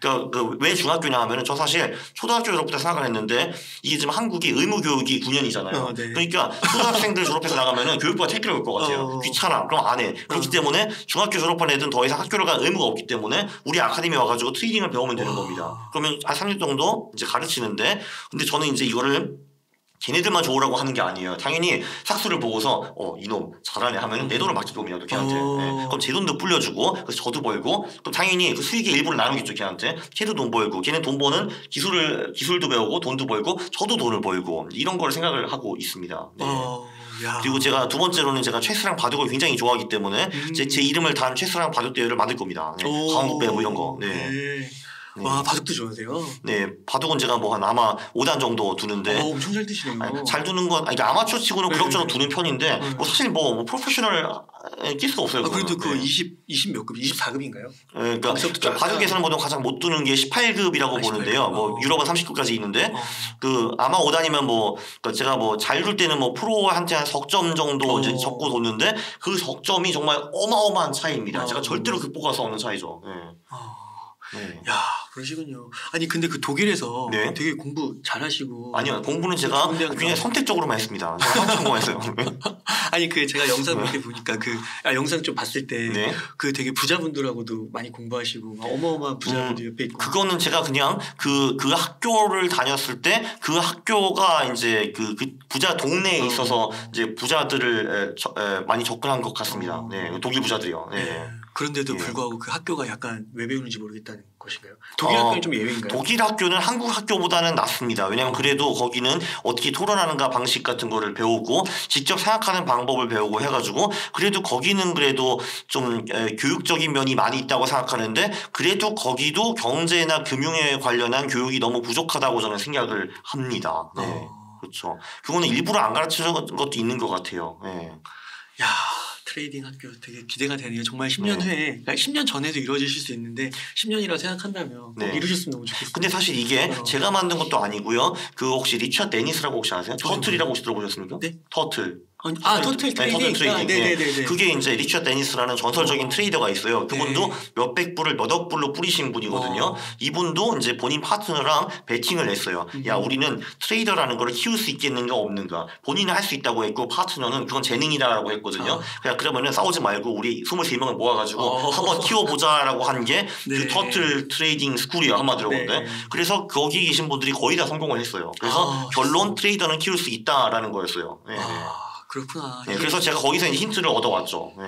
그러니까 왜 중학교냐 하면은 저 사실 초등학교 졸업 때 생각을 했는데 이게 지금 한국이 의무 교육이 9년이잖아요. 그러니까 초등학생들 졸업해서 나가면은 교육부가 택배를 올 것 같아요. 귀찮아. 그럼 안 해. 그렇기 때문에 중학교 졸업한 애들은 더 이상 학교를 갈 의무가 없기 때문에 우리 아카데미 와가지고 트레이딩을 배우면 되는 겁니다. 그러면 한 3년 정도 이제 가르치는데 근데 저는 이제 이거를 걔네들만 좋으라고 하는 게 아니에요. 당연히 삭수를 보고서 이놈 잘하네 하면 내 돈을 맡길 겁니다. 걔한테. 그럼 제 돈도 불려주고 그래서 저도 벌고 그럼 당연히 그 수익의 일부를 나누겠죠. 걔한테. 걔도 돈 벌고 걔는 돈 버는 기술도 배우고 돈도 벌고 저도 돈을 벌고 이런 걸 생각을 하고 있습니다. 네. 그리고 제가 두 번째로는 제가 최스랑 바둑을 굉장히 좋아하기 때문에 제 이름을 단 최스랑 바둑 대회를 만들 겁니다. 네. 강원국배 뭐 이런 거. 네. 와 바둑도 좋아하세요? 네, 바둑은 제가 뭐 한 아마 5단 정도 두는데 엄청 잘 두시네요. 잘 두는 건 아마추어 치고는 그럭저럭 두는 편인데 뭐 사실 뭐 프로페셔널 낄 수가 없어요. 그래도 그 20 몇 급? 24급인가요? 네, 그러니까 바둑에서는 보통 가장 못 두는 게 18급이라고 보는데요. 뭐 유럽은 30급까지 있는데 그 아마 5단이면 뭐 그러니까 제가 뭐 잘 둘 때는 뭐 프로한테 한 석점 정도 이제 적고 뒀는데 그 석점이 정말 어마어마한 차이입니다. 제가 절대로 극복할 수 없는 차이죠. 네. 야 그러시군요. 아니 근데 그 독일에서 되게 공부 잘하시고 아니요 공부는 제가 굉장히 선택적으로만 했습니다. 제가 한참 공부했어요. 아니 그 제가 영상 이렇게 보니까 영상 좀 봤을 때 그 되게 부자분들하고도 많이 공부하시고 어마어마한 부자분들 옆에 있고 그거는 제가 그냥 그 학교를 다녔을 때 그 학교가 이제 그 부자 동네에 있어서 이제 부자들을 많이 접근한 것 같습니다. 네 독일 부자들이요. 네. 그런데도 불구하고 그 학교가 약간 왜 배우는지 모르겠다는 것인가요? 독일 학교는 좀 예외인가요? 독일 학교는 한국 학교보다는 낫습니다. 왜냐하면 그래도 거기는 어떻게 토론하는가 방식 같은 거를 배우고 직접 생각하는 방법을 배우고 해가지고 그래도 거기는 그래도 좀 교육적인 면이 많이 있다고 생각하는데 그래도 거기도 경제나 금융에 관련한 교육이 너무 부족하다고 저는 생각을 합니다. 네. 그렇죠. 그거는 일부러 안 가르치는 것도 있는 것 같아요. 네. 야. 트레이딩 학교 되게 기대가 되네요. 정말 10년 후에 그러니까 10년 전에도 이루어지실 수 있는데 10년이라 생각한다면 꼭 이루셨으면 너무 좋겠어요. 근데 사실 이게 제가 만든 것도 아니고요. 그 혹시 리처드 데니스라고 혹시 아세요? 터틀이라고 혹시 들어보셨습니까? 네. 터틀. 터틀 트레이딩. 네네네. 그게 이제 리처드 데니스라는 전설적인 트레이더가 있어요. 그분도 몇백 불을 몇억 불로 뿌리신 분이거든요. 이분도 이제 본인 파트너랑 배팅을 했어요. 야 우리는 트레이더라는 걸 키울 수 있겠는가 없는가. 본인은 할 수 있다고 했고 파트너는 그건 재능이다라고 했거든요. 그러면은 싸우지 말고 우리 23명을 모아가지고 한번 키워보자라고 한 게 그 터틀 트레이딩 스쿨이에요. 한마디로 근데. 그래서 거기 계신 분들이 거의 다 성공을 했어요. 그래서 결론 트레이더는 키울 수 있다라는 거였어요. 네. 그렇구나. 네, 그래서 제가 거기서 이제 힌트를 얻어왔죠. 네.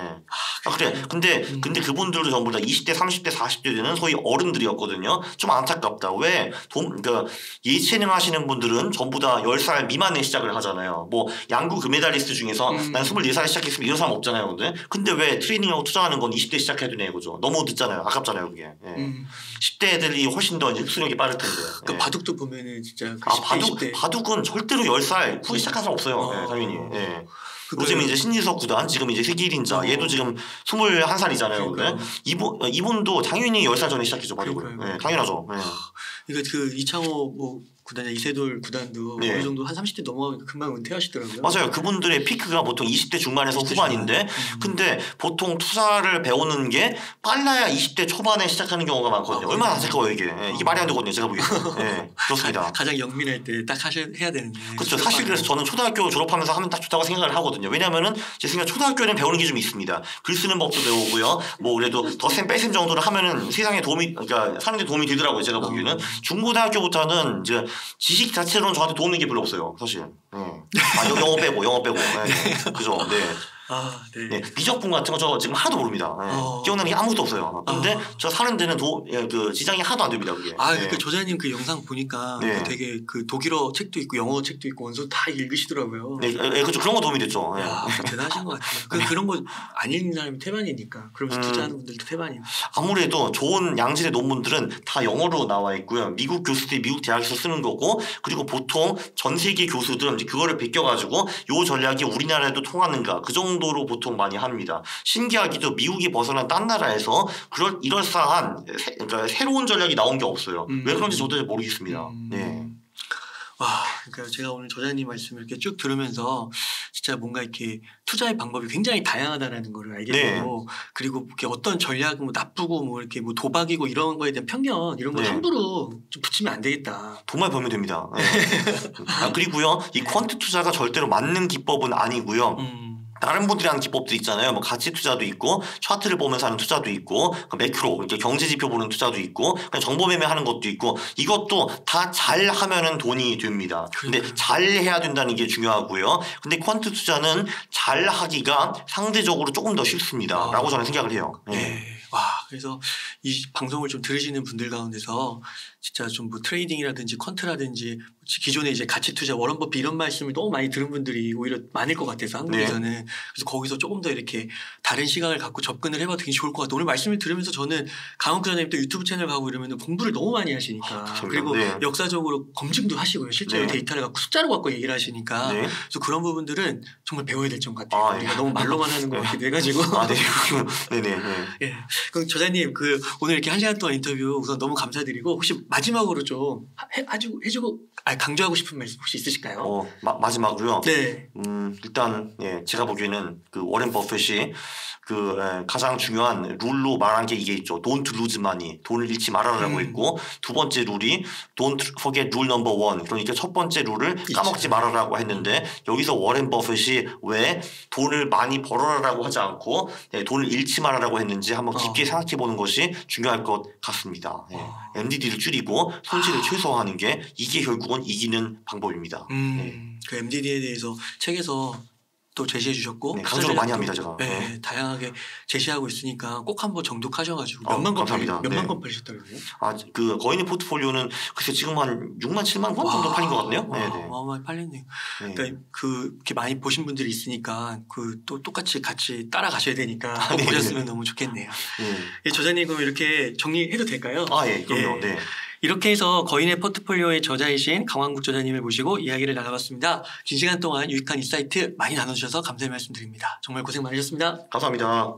그래. 근데 그분들도 전부 다 20대, 30대, 40대 되는 소위 어른들이었거든요. 좀 안타깝다. 왜? 그러니까 예체능 하시는 분들은 전부 다 10살 미만에 시작을 하잖아요. 뭐 양구 금메달리스트 중에서 난 24살에 시작했으면 이런 사람 없잖아요. 근데 왜 트레이닝하고 투자하는 건 20대 시작해야 되냐 이거죠. 너무 늦잖아요. 아깝잖아요. 그게. 네. 10대 애들이 훨씬 더 이제 흡수력이 빠를 텐데. 그 바둑도 보면은 진짜 그 바둑은 절대로 10살 후에 시작한 사람 없어요. 네, 당연히. 네. 요즘 이제 신지석 구단 지금 이제 세계 1인자 얘도 지금 21살이잖아요. 근데 이분도 당연히 10살 전에 시작했죠. 바둑을. 네, 당연하죠. 네. 그러니까 그 이창호 뭐 구단이나 이세돌 구단도 어느 정도 한 30대 넘어가면 금방 은퇴하시더라고요. 맞아요. 그분들의 피크가 보통 20대 중반에서 20대 후반인데 근데 보통 투자를 배우는 게 빨라야 20대 초반에 시작하는 경우가 많거든요. 얼마나 안타까워요 이게. 이게 말이 안 되거든요. 제가 보기에는. 네, 그렇습니다. 가장 영민할 때 딱 해야 되는데. 그렇죠. 사실 그래서 저는 초등학교 졸업하면서 하면 딱 좋다고 생각을 하거든요. 왜냐하면은 제 생각 초등학교에는 배우는 게 좀 있습니다. 글 쓰는 법도 배우고요. 뭐 그래도 덧셈 뺄셈 정도를 하면은 세상에 그러니까 사는데 도움이 되더라고요. 제가 보기에는. 중고등학교부터는 이제 지식 자체로는 저한테 도움이 게 별로 없어요. 사실. 영어 빼고. 네. 그죠. 네. 아, 네. 네, 미적분 같은 거 저 지금 하나도 모릅니다. 네. 기억나는 게 아무것도 없어요. 근데 저 사는 데는 그 지장이 하나도 안 됩니다. 그게. 아, 네. 그 저자님 그 영상 보니까 네. 되게 그 독일어 책도 있고 영어 책도 있고 원서 다 읽으시더라고요. 네, 그렇죠. 그런 거 도움이 됐죠. 네. 야, 대단하신 것 같아요. 그런 거 안 읽는 사람이 태반이니까. 그러면서 투자하는 분들도 태반이고. 아무래도 좋은 양질의 논문들은 다 영어로 나와 있고요. 미국 교수들이 미국 대학에서 쓰는 거고, 그리고 보통 전 세계 교수들은 이제 그거를 베껴가지고 요 전략이 우리나라에도 통하는가 그 정도로 보통 많이 합니다. 신기하게도 미국이 벗어난 딴 나라에서 이럴싸한 그러니까 새로운 전략이 나온 게 없어요. 왜 그런지 저도 잘 모르겠습니다. 네. 와, 그러니까 제가 오늘 저자님 말씀을 이렇게 쭉 들으면서 진짜 뭔가 이렇게 투자의 방법이 굉장히 다양하다라는 걸 알게 되고 그리고 이렇게 어떤 전략 뭐 나쁘고 뭐 이렇게 뭐 도박이고 이런 거에 대한 편견 이런 걸 함부로 좀 붙이면 안 되겠다. 돈만 벌면 됩니다. 네. 그리고요, 이 퀀트 투자가 절대로 맞는 기법은 아니고요. 다른 분들이 하는 기법도 있잖아요. 뭐 가치 투자도 있고 차트를 보면서 하는 투자도 있고 매크로 이렇게 경제 지표 보는 투자도 있고 그냥 정보 매매하는 것도 있고 이것도 다 잘하면은 돈이 됩니다. 근데 잘해야 된다는 게 중요하고요. 근데 퀀트 투자는 잘하기가 상대적으로 조금 더 쉽습니다라고 저는 생각을 해요. 네. 와, 그래서 이 방송을 좀 들으시는 분들 가운데서 진짜 좀 뭐 트레이딩이라든지 퀀트라든지 기존에 이제 가치 투자 워런 버핏 이런 말씀을 너무 많이 들은 분들이 오히려 많을 것 같아서 한국에서는 그래서 거기서 조금 더 이렇게 다른 시각을 갖고 접근을 해봐도 되게 좋을 것 같아요. 오늘 말씀을 들으면서 저는 강원 기자님 또 유튜브 채널 가고 이러면 공부를 너무 많이 하시니까 그리고 역사적으로 검증도 하시고요. 실제로 데이터를 갖고 숫자로 갖고 얘기를 하시니까 그래서 그런 부분들은 정말 배워야 될 점 같아요. 우리가 너무 말로만 하는 것 같기도 해가지고. 네네. 예. 그럼 저자님 그 오늘 이렇게 1시간 동안 인터뷰 우선 너무 감사드리고 혹시 마지막으로 좀 해주고 강조하고 싶은 말씀 혹시 있으실까요? 마지막으로요. 네. 일단 제가 보기에는 그 워렌 버핏이 그 가장 중요한 룰로 말한 게 이게 있죠. Don't lose money. 돈을 잃지 말아라라고 했고 두 번째 룰이 Don't forget rule number one. 그러니까 첫 번째 룰을 까먹지 말아라고 했는데 여기서 워렌 버핏이 왜 돈을 많이 벌어라라고 하지 않고 돈을 잃지 말아라고 했는지 한번 깊게 생각해 보는 것이 중요할 것 같습니다. MDD를 줄이고 손실을 최소화하는 게 이게 결국은 이기는 방법입니다. 그 MDD에 대해서 책에서 또 제시해 주셨고 강조를 많이 합니다 제가. 다양하게 제시하고 있으니까 꼭 한번 정독하셔가지고 몇만 건 팔리셨다고요? 그 거인의 포트폴리오는 글쎄 지금 한 6만 7만 건 정도 팔린 것 같네요. 어마어마하게 팔렸네요. 그러니까 이렇게 많이 보신 분들이 있으니까 그 또 똑같이 같이 따라가셔야 되니까 보셨으면 너무 좋겠네요. 저자님 그럼 이렇게 정리해도 될까요? 그럼요. 이렇게 해서 거인의 포트폴리오의 저자이신 강환국 저자님을 모시고 이야기를 나눠봤습니다. 긴 시간 동안 유익한 인사이트 많이 나눠주셔서 감사의 말씀드립니다. 정말 고생 많으셨습니다. 감사합니다.